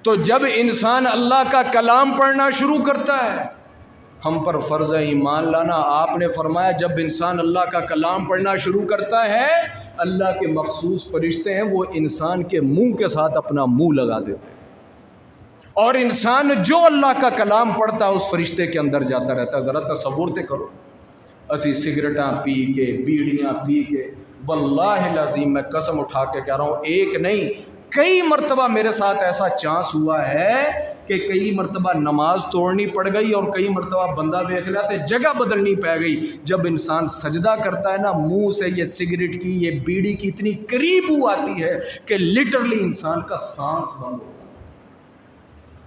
A: تو جب انسان اللہ کا کلام پڑھنا شروع کرتا ہے، ہم پر فرض ہے ایمان لانا، آپ نے فرمایا جب انسان اللہ کا کلام پڑھنا شروع کرتا ہے، اللہ کے مخصوص فرشتے ہیں وہ انسان کے منہ کے ساتھ اپنا منہ لگا دیتے ہیں، اور انسان جو اللہ کا کلام پڑھتا ہے اس فرشتے کے اندر جاتا رہتا ہے۔ ذرا تصور تے کرو، اسی سگریٹاں پی کے، بیڑیاں پی کے، واللہ العظیم میں قسم اٹھا کے کہہ رہا ہوں، ایک نہیں کئی مرتبہ میرے ساتھ ایسا چانس ہوا ہے کہ کئی مرتبہ نماز توڑنی پڑ گئی اور کئی مرتبہ بندہ دیکھ لیا تو جگہ بدلنی پہ گئی۔ جب انسان سجدہ کرتا ہے نا، منہ سے یہ سگریٹ کی، یہ بیڑی کی اتنی قریب بو آتی ہے کہ لٹرلی انسان کا سانس بند ہوتا ہے۔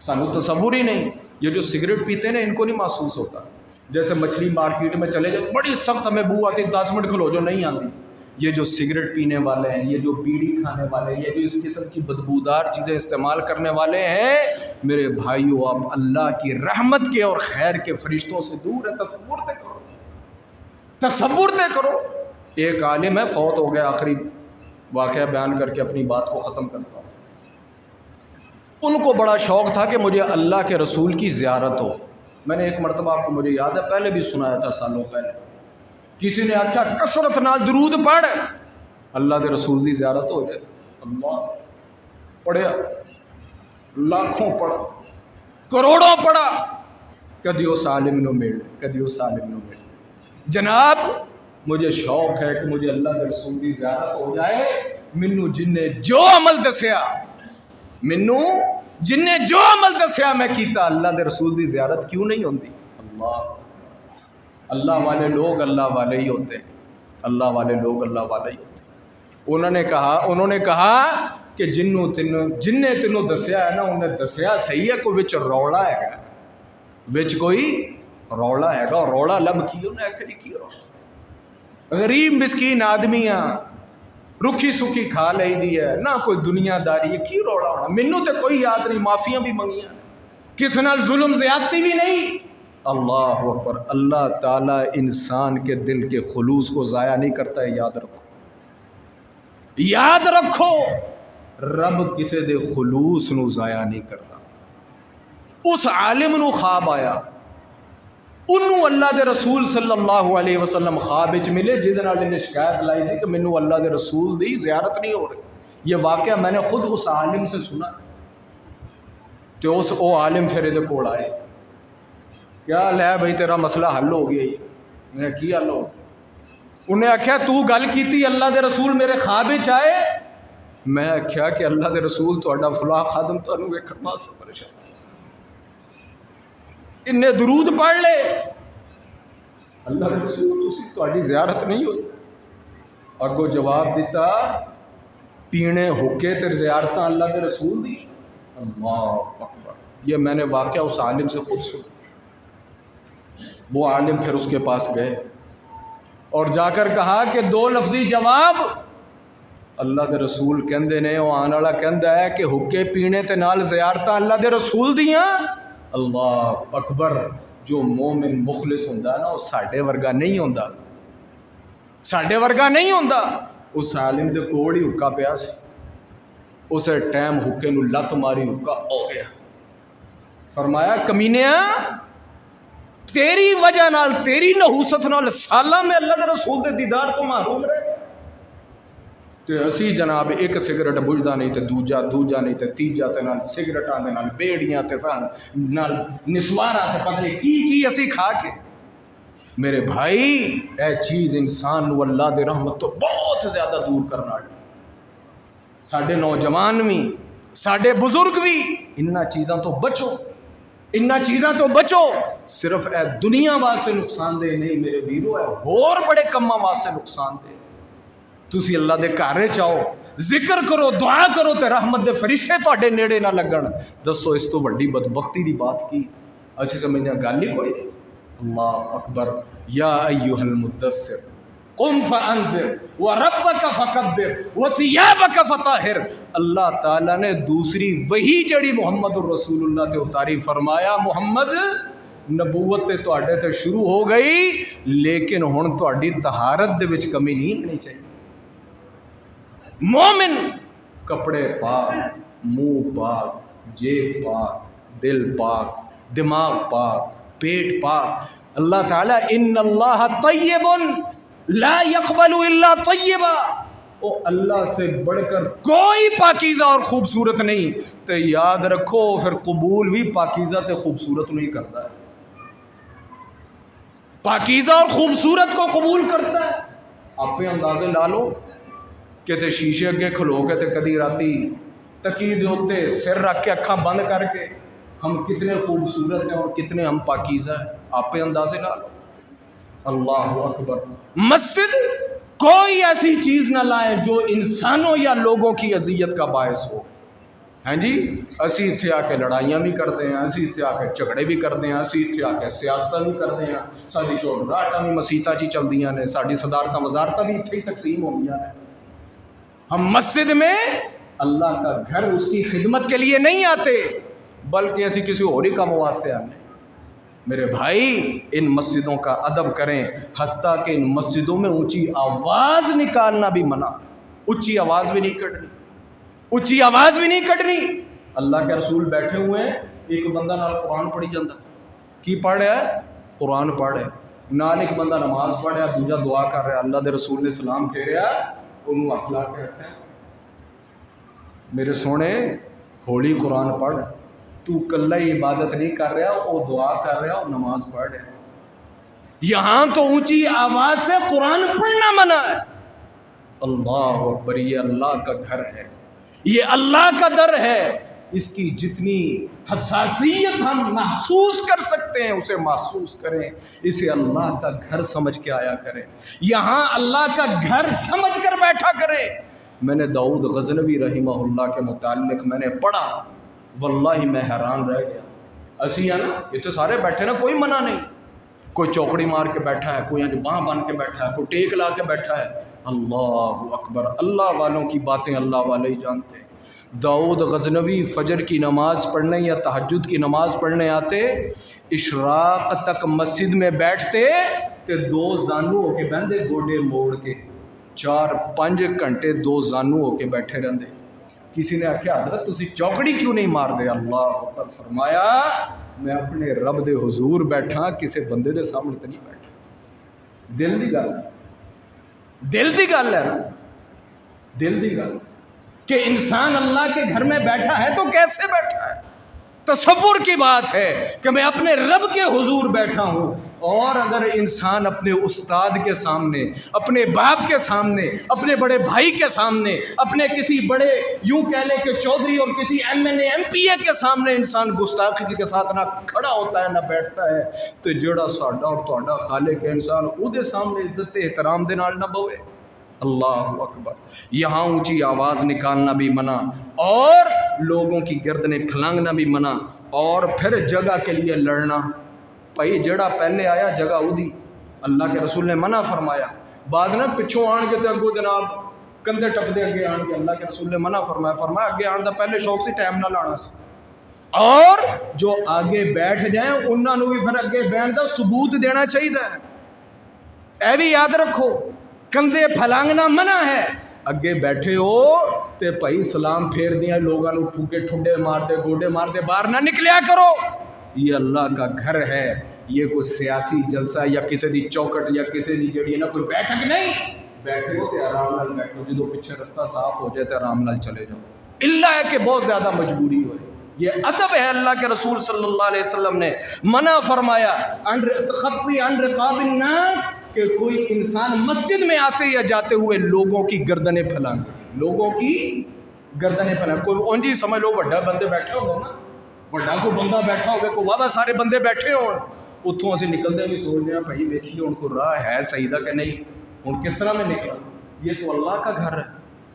A: سانو تصور ہی نہیں، یہ جو سگریٹ پیتے ہیں نا ان کو نہیں محسوس ہوتا۔ جیسے مچھلی مارکیٹ میں چلے جاؤ بڑی سخت ہمیں بو آتی ہے، 10 منٹ کھلو جو نہیں آتی۔ یہ جو سگریٹ پینے والے ہیں، یہ جو بیڑی کھانے والے ہیں، یہ جو اس قسم کی بدبودار چیزیں استعمال کرنے والے ہیں، میرے بھائیو آپ اللہ کی رحمت کے اور خیر کے فرشتوں سے دور ہیں۔ تصور تے کرو، تصور تے کرو۔ ایک عالم ہے فوت ہو گیا، آخری واقعہ بیان کر کے اپنی بات کو ختم کرتا ہوں۔ ان کو بڑا شوق تھا کہ مجھے اللہ کے رسول کی زیارت ہو۔ میں نے ایک مرتبہ آپ کو مجھے یاد ہے پہلے بھی سنایا تھا سالوں پہلے، کسی نے آخیا کثرت نال درود پڑھ اللہ کے رسول کی زیارت ہو جائے۔ اللہ پڑھیا، لاکھوں پڑھا، کروڑوں پڑھا، کدی اس عالم نو مل، کدی اس عالم نو مل۔ جناب مجھے شوق ہے کہ مجھے اللہ کے رسول کی زیارت ہو جائے۔ مینوں جن نے جو عمل دسیا، مینوں جن نے جو عمل دسیا میں کیتا، اللہ دے رسول دی زیارت کیوں نہیں ہوندی؟ اللہ والے لوگ اللہ والے ہی ہوتے ہیں، اللہ والے لوگ اللہ والے ہی ہوتے ہیں۔ انہوں نے کہا کہ جن نے تینوں دسیا ہے نا، انہیں دسیا صحیح ہے، کوئی وچ روڑا ہے گا، وچ کوئی روڑا ہے گا، اور روڑا لب کی انہیں آخری کی روڑا۔ غریب مسکین آدمیاں رکھی سکھی کھا لئی دی ہے، نہ کوئی دنیا داری ہے، کی روڑا ہونا؟ مینوں تے کوئی یاد نہیں، معافیاں بھی منگیاں، کسی نال ظلم زیادتی بھی نہیں۔ اللہ اکبر۔ اللہ تعالیٰ انسان کے دل کے خلوص کو ضائع نہیں کرتا ہے، یاد رکھو، یاد رکھو، رب کسی دے خلوص نو ضائع نہیں کرتا۔ اس عالم نو خواب آیا، انہوں اللہ دے رسول صلی اللہ علیہ وسلم خواب وچ ملے، جہدے نال انہیں شکایت لائی سی کہ مینوں اللہ دے رسول دی زیارت نہیں ہو رہی۔ یہ واقعہ میں نے خود اس عالم سے سنا، تو او عالم پھر ادھر کول آئے، کیا لے بھائی تیرا مسئلہ حل ہو گیا؟ میں نے کی حل ہو؟ انہیں آخیا تو گل کیتی اللہ دے رسول میرے خواب وچ آئے؟ میں آخیا کہ اللہ دے رسول تہاڈا فلاں خادم تانوں ویکھن واسطے پریشان، انہیں درود پڑھ لے، اللہ کے رسول تسی زیارت نہیں ہوئی۔ اگو جواب دیتا پینے ہوکے تے زیارتاں اللہ کے رسول دی۔ اللہ اکبر۔ یہ میں نے واقعہ اس عالم سے خود سنا۔ وہ عالم پھر اس کے پاس گئے اور جا کر کہا کہ 2 لفظی جواب اللہ کے رسول کہندے نے، وہ آن والا کہندا ہے کہ ہوکے پینے تے نال زیارتاں اللہ کے رسول دیاں۔ اللہ اکبر۔ جو مومن مخلص ہوندا نا، وہ ساڈے ورگا نہیں ہوندا، ساڈے ورگا نہیں ہوندا۔ اس عالم دے کول ہی حکا پیا سی، اسے ٹائم حکے نو لت ماری، حکا ہو گیا۔ فرمایا کمینیا، تیری وجہ نال، تیری نحوست نال سالاں میں اللہ دے رسول دے دیدار کو محروم رہے، ਤੇ ਅਸੀਂ ਜਨਾਬ ਇੱਕ ਸਿਗਰਟ ਬੁਝਦਾ ਨਹੀਂ ਤੇ ਦੂਜਾ ਨਹੀਂ ਤੇ ਤੀਜਾ ਤੇ ਨਾਲ ਸਿਗਰਟਾਂ ਦੇ ਨਾਲ ਬੇੜੀਆਂ ਤੇ ਨਾਲ ਨਿਸਵਾਰਾਂ ਤੇ ਪਤਾ ਨਹੀਂ ਕੀ ਅਸੀਂ ਖਾ ਕੇ। میرے بھائی اے چیز انسان نو اللہ دے رحمت تو بہت زیادہ دور کرنا ہے۔ ساڈے نوجوان بھی ساڈے بزرگ بھی انہاں چیزاں تو بچو، انہاں چیزاں تو بچو۔ صرف اے دنیا واسطے نقصان دہ نہیں میرے ویرو، ہے اور بڑے کماں واسطے نقصان دہ۔ تسی اللہ دے گھر چاہو، ذکر کرو، دعا کرو تے رحمت دے فرشتے تواڈے نیڑے نہ لگن۔ دسو اس تو وڈی بدبختی دی بات کی؟ اچھی سمجھنا گل ہی کوئی نہیں۔ اللہ اکبر۔ یا ایھا المدثر قم فانذر وربک فکبر وثیابک فطہر۔ اللہ تعالیٰ نے دوسری وہی جڑی محمد الرسول اللہ تے اتاری، فرمایا محمد نبوت تے تواڈے تے شروع ہو گئی لیکن ہن تواڈی طہارت دے وچ کمی نہیں ہونی چاہیے۔ مومن کپڑے پاک، منہ پاک، جیب پاک، دل پاک، دماغ پاک، پیٹ پاک۔ اللہ تعالیٰ ان اللہ طیب لا یقبل الا طیبا، او اللہ سے بڑھ کر کوئی پاکیزہ اور خوبصورت نہیں، تو یاد رکھو پھر قبول بھی پاکیزہ تے خوبصورت نہیں کرتا ہے، پاکیزہ اور خوبصورت کو قبول کرتا ہے۔ آپ پہ اندازے لا لو کہ تے شیشے اگے کھلو کے تے کدی راتی تکی دے اوتے سر رکھ کے اکھاں بند کر کے ہم کتنے خوبصورت ہیں اور کتنے ہم پاکیزہ ہیں، آپ پہ اندازے لا لو۔ اللہ اکبر۔ مسجد کوئی ایسی چیز نہ لائیں جو انسانوں یا لوگوں کی اذیت کا باعث ہو۔ ہیں جی اسی اتھے آ کے لڑائیاں بھی کرتے ہیں، اسی اتھے آ کے جھگڑے بھی کرتے ہیں، اسی اتھے آ کے سیاست بھی کرتے ہیں، ساری چوٹ راٹاں بھی مسیتاں چی چلدیاں نے، ساری صدارتاں وزارتاں بھی اتھے ہی تقسیم ہو گیا ہے۔ ہم مسجد میں اللہ کا گھر اس کی خدمت کے لیے نہیں آتے بلکہ ایسی کسی اور ہی کام واسطے آنے۔ میرے بھائی ان مسجدوں کا ادب کریں، حتیٰ کہ ان مسجدوں میں اونچی آواز نکالنا بھی منع، اونچی آواز بھی نہیں کٹنی، اونچی آواز بھی نہیں کٹنی۔ اللہ کے رسول بیٹھے ہوئے ہیں، ایک بندہ نال قرآن پڑھی جاتا، کی پڑھ رہا ہے؟ قرآن پڑھ رہا ہے، نال ایک بندہ نماز پڑھ رہا ہے، دوجا دعا کر رہا ہے۔ اللہ دے رسول نے سلام پھیریا، انہوں ہاتھ لا کے رکھا ہے، میرے سونے ہولی قرآن پڑھ، تو کلہ ہی عبادت نہیں کر رہا، وہ دعا کر رہا، وہ نماز پڑھ رہا۔ یہاں تو اونچی آواز سے قرآن پڑھنا منع ہے۔ اللہ اکبر، یہ اللہ کا گھر ہے، یہ اللہ کا در ہے، اس کی جتنی حساسیت ہم محسوس کر سکتے ہیں اسے محسوس کریں، اسے اللہ کا گھر سمجھ کے آیا کریں، یہاں اللہ کا گھر سمجھ کر بیٹھا کریں۔ میں نے داؤد غزنوی رحمہ اللہ کے متعلق میں نے پڑھا، واللہ میں حیران رہ گیا۔ اسی ہے نا اتنے سارے بیٹھے نا، کوئی منع نہیں، کوئی چوکڑی مار کے بیٹھا ہے، کوئی باں بن کے بیٹھا ہے، کوئی ٹیک لا کے بیٹھا ہے۔ اللہ اکبر، اللہ والوں کی باتیں اللہ والے ہی جانتے ہیں۔ داؤد غزنوی فجر کی نماز پڑھنے یا تہجد کی نماز پڑھنے آتے، اشراق تک مسجد میں بیٹھتے تے دو زانو ہو کے بہندے، گوڈے موڑ کے 4-5 گھنٹے دو زانو ہو کے بیٹھے رہندے۔ کسی نے آخیا حضرت تسی چوکڑی کیوں نہیں مار دے؟ اللہ اکبر، فرمایا میں اپنے رب دے حضور بیٹھا، کسی بندے دے سامنے تو نہیں بیٹھا۔ دل دی گل، دل دی گل ہے نا، دل دی گل کہ انسان اللہ کے گھر میں بیٹھا ہے تو کیسے بیٹھا ہے؟ تصور کی بات ہے کہ میں اپنے رب کے حضور بیٹھا ہوں، اور اگر انسان اپنے استاد کے سامنے، اپنے باپ کے سامنے، اپنے بڑے بھائی کے سامنے، اپنے کسی بڑے یوں کہہ لیں کہ چودھری اور کسی MNA MP کے سامنے انسان گستاخی کے ساتھ نہ کھڑا ہوتا ہے نہ بیٹھتا ہے، تو جڑا ساڈا اور تہاڈا خالق ہے انسان او دے سامنے عزت احترام دے نال نہ بوے۔ اللہ اکبر۔ یہاں اونچی آواز نکالنا بھی منع، اور لوگوں کی گردنیں پھلانگنا بھی منع، اور پھر جگہ کے لیے لڑنا۔ بھائی جڑا پہلے آیا جگہ اودی، اللہ کے رسول نے منع فرمایا۔ بعض نہ پچھوں آن کے تے اگوں جناب کندھے ٹپ دے اگے آن کے، اللہ کے رسول نے منع فرمایا، فرمایا اگے آن دا پہلے شوق سے ٹائم نہ لانا سی، اور جو آگے بیٹھ جائیں انہاں نوں بھی پھر اگے بیٹھن دا ثبوت دینا چاہیے۔ اے بھی یاد رکھو، کندھے پھلانگنا منع ہے، اگے بیٹھے ہو تے بھائی سلام پھیر دیاں لوگاں نوں ٹھوکے ٹھڈے مار دے گوڈے مار دے باہر نہ نکلیا کرو۔ یہ اللہ کا گھر ہے، یہ کوئی سیاسی جلسہ یا کسی دی چوکٹ یا کسی دی جڑی ہے نا کوئی بیٹھک نہیں، بیٹھے ہو تو آرام نال بیٹھو، جدو پیچھے رستہ صاف ہو جائے تو آرام نال چلے جاؤ، اللہ ہے کہ بہت زیادہ مجبوری ہوئے۔ یہ ادب ہے اللہ کے رسول صلی اللہ علیہ وسلم نے منع فرمایا تخطی عن رقاب الناس، کہ کوئی انسان مسجد میں آتے یا جاتے ہوئے لوگوں کی گردنیں پھیلائیں، لوگوں کی گردنیں پھیلائیں۔ کوئی اونجی سمجھ لو بڑا بندے بیٹھے ہو نا، بڑا کوئی بندہ بیٹھا ہوگا، کوئی واہ سارے بندے بیٹھے ہو، اتوں اسی نکلتے بھی سوچتے ہیں بھائی ویکھیے ان کو راہ ہے صحیح دا کہ نہیں، ہوں کس طرح میں نکلا، یہ تو اللہ کا گھر ہے۔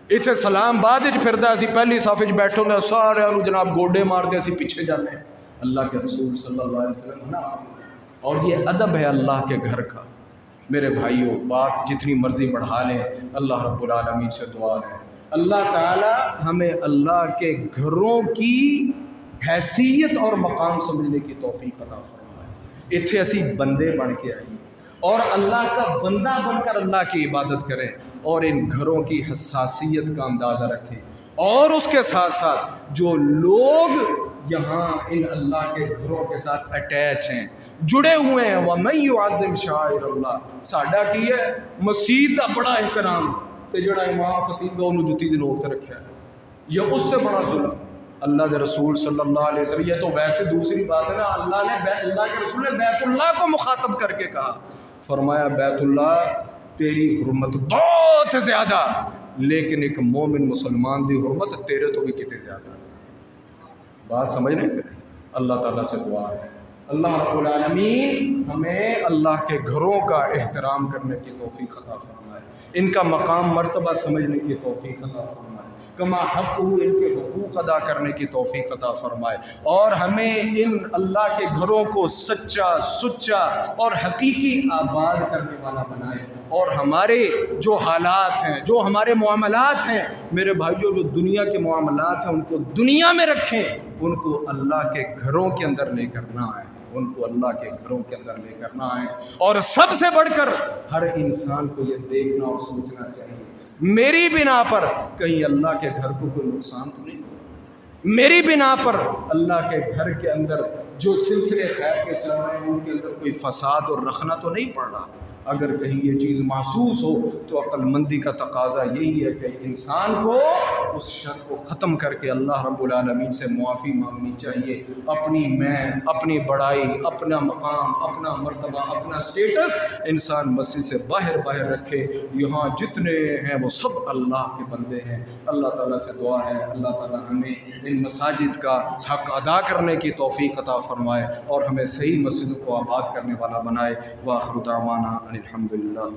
A: اتنے سلام بعد پھردا، اسی پہلی صف بیٹھے ہوتے سارے جناب گوڈے مار کے اسی پیچھے جانے ہیں، اللہ کے رسول صلی اللہ علیہ وسلم نا۔ اور یہ ادب ہے اللہ کے گھر کا۔ میرے بھائیوں، بات جتنی مرضی بڑھا لیں، اللہ رب العالمین سے دعا ہے اللہ تعالی ہمیں اللہ کے گھروں کی حیثیت اور مقام سمجھنے کی توفیق عطا فرمائے۔ اتھے اسی بندے بن کے آئیے اور اللہ کا بندہ بن کر اللہ کی عبادت کریں، اور ان گھروں کی حساسیت کا اندازہ رکھیں، اور اس کے ساتھ ساتھ جو لوگ یہاں ان اللہ کے گھروں کے ساتھ اٹیچ ہیں، جڑے ہوئے ہیں، وَمَن يُعَظِّمْ شَعَائِرَ اللَّهِ، ساڈا کی ہے مسجد کا بڑا احترام، تے جڑا امام خطیب کا انہوں جتی دی نوک تے رکھا ہے، یہ اس سے بڑا ظلم۔ اللہ کے رسول صلی اللہ علیہ وسلم، یہ تو ویسے دوسری بات ہے نا، اللہ کے رسول نے بیت اللہ کو مخاطب کر کے کہا، فرمایا بیت اللہ تیری حرمت بہت زیادہ، لیکن ایک مومن مسلمان دی حرمت تیرے تو بھی کتے زیادہ۔ بات سمجھنے کے اللہ تعالیٰ سے دعا ہے اللہ رب العالمین ہمیں اللہ کے گھروں کا احترام کرنے کی توفیق عطا فرمائے، ان کا مقام مرتبہ سمجھنے کی توفیق عطا فرمائے، کما حق ہو ان کے حقوق ادا کرنے کی توفیق عطا فرمائے، اور ہمیں ان اللہ کے گھروں کو سچا سچا اور حقیقی آباد کرنے والا بنائے، اور ہمارے جو حالات ہیں، جو ہمارے معاملات ہیں میرے بھائیوں، جو دنیا کے معاملات ہیں ان کو دنیا میں رکھیں، ان کو اللہ کے گھروں کے اندر لے کرنا ہے، ان کو اللہ کے گھروں کے اندر لے کرنا ہے۔ اور سب سے بڑھ کر ہر انسان کو یہ دیکھنا اور سوچنا چاہیے میری بنا پر کہیں اللہ کے گھر کو کوئی نقصان تو نہیں ہو، میری بنا پر اللہ کے گھر کے اندر جو سلسلے خیر کے چل رہے ہیں ان کے اندر کوئی فساد اور رخنا تو نہیں پڑ رہا۔ اگر کہیں یہ چیز محسوس ہو تو عقل مندی کا تقاضا یہی ہے کہ انسان کو اس شر کو ختم کر کے اللہ رب العالمین سے معافی مانگنی چاہیے، اپنی میں، اپنی بڑائی، اپنا مقام، اپنا مرتبہ، اپنا سٹیٹس انسان مسجد سے باہر رکھے۔ یہاں جتنے ہیں وہ سب اللہ کے بندے ہیں۔ اللہ تعالیٰ سے دعا ہے اللہ تعالیٰ ہمیں ان مساجد کا حق ادا کرنے کی توفیق عطا فرمائے، اور ہمیں صحیح مسجدوں کو آباد کرنے والا بنائے۔ وآخر دعوانا الحمدللہ۔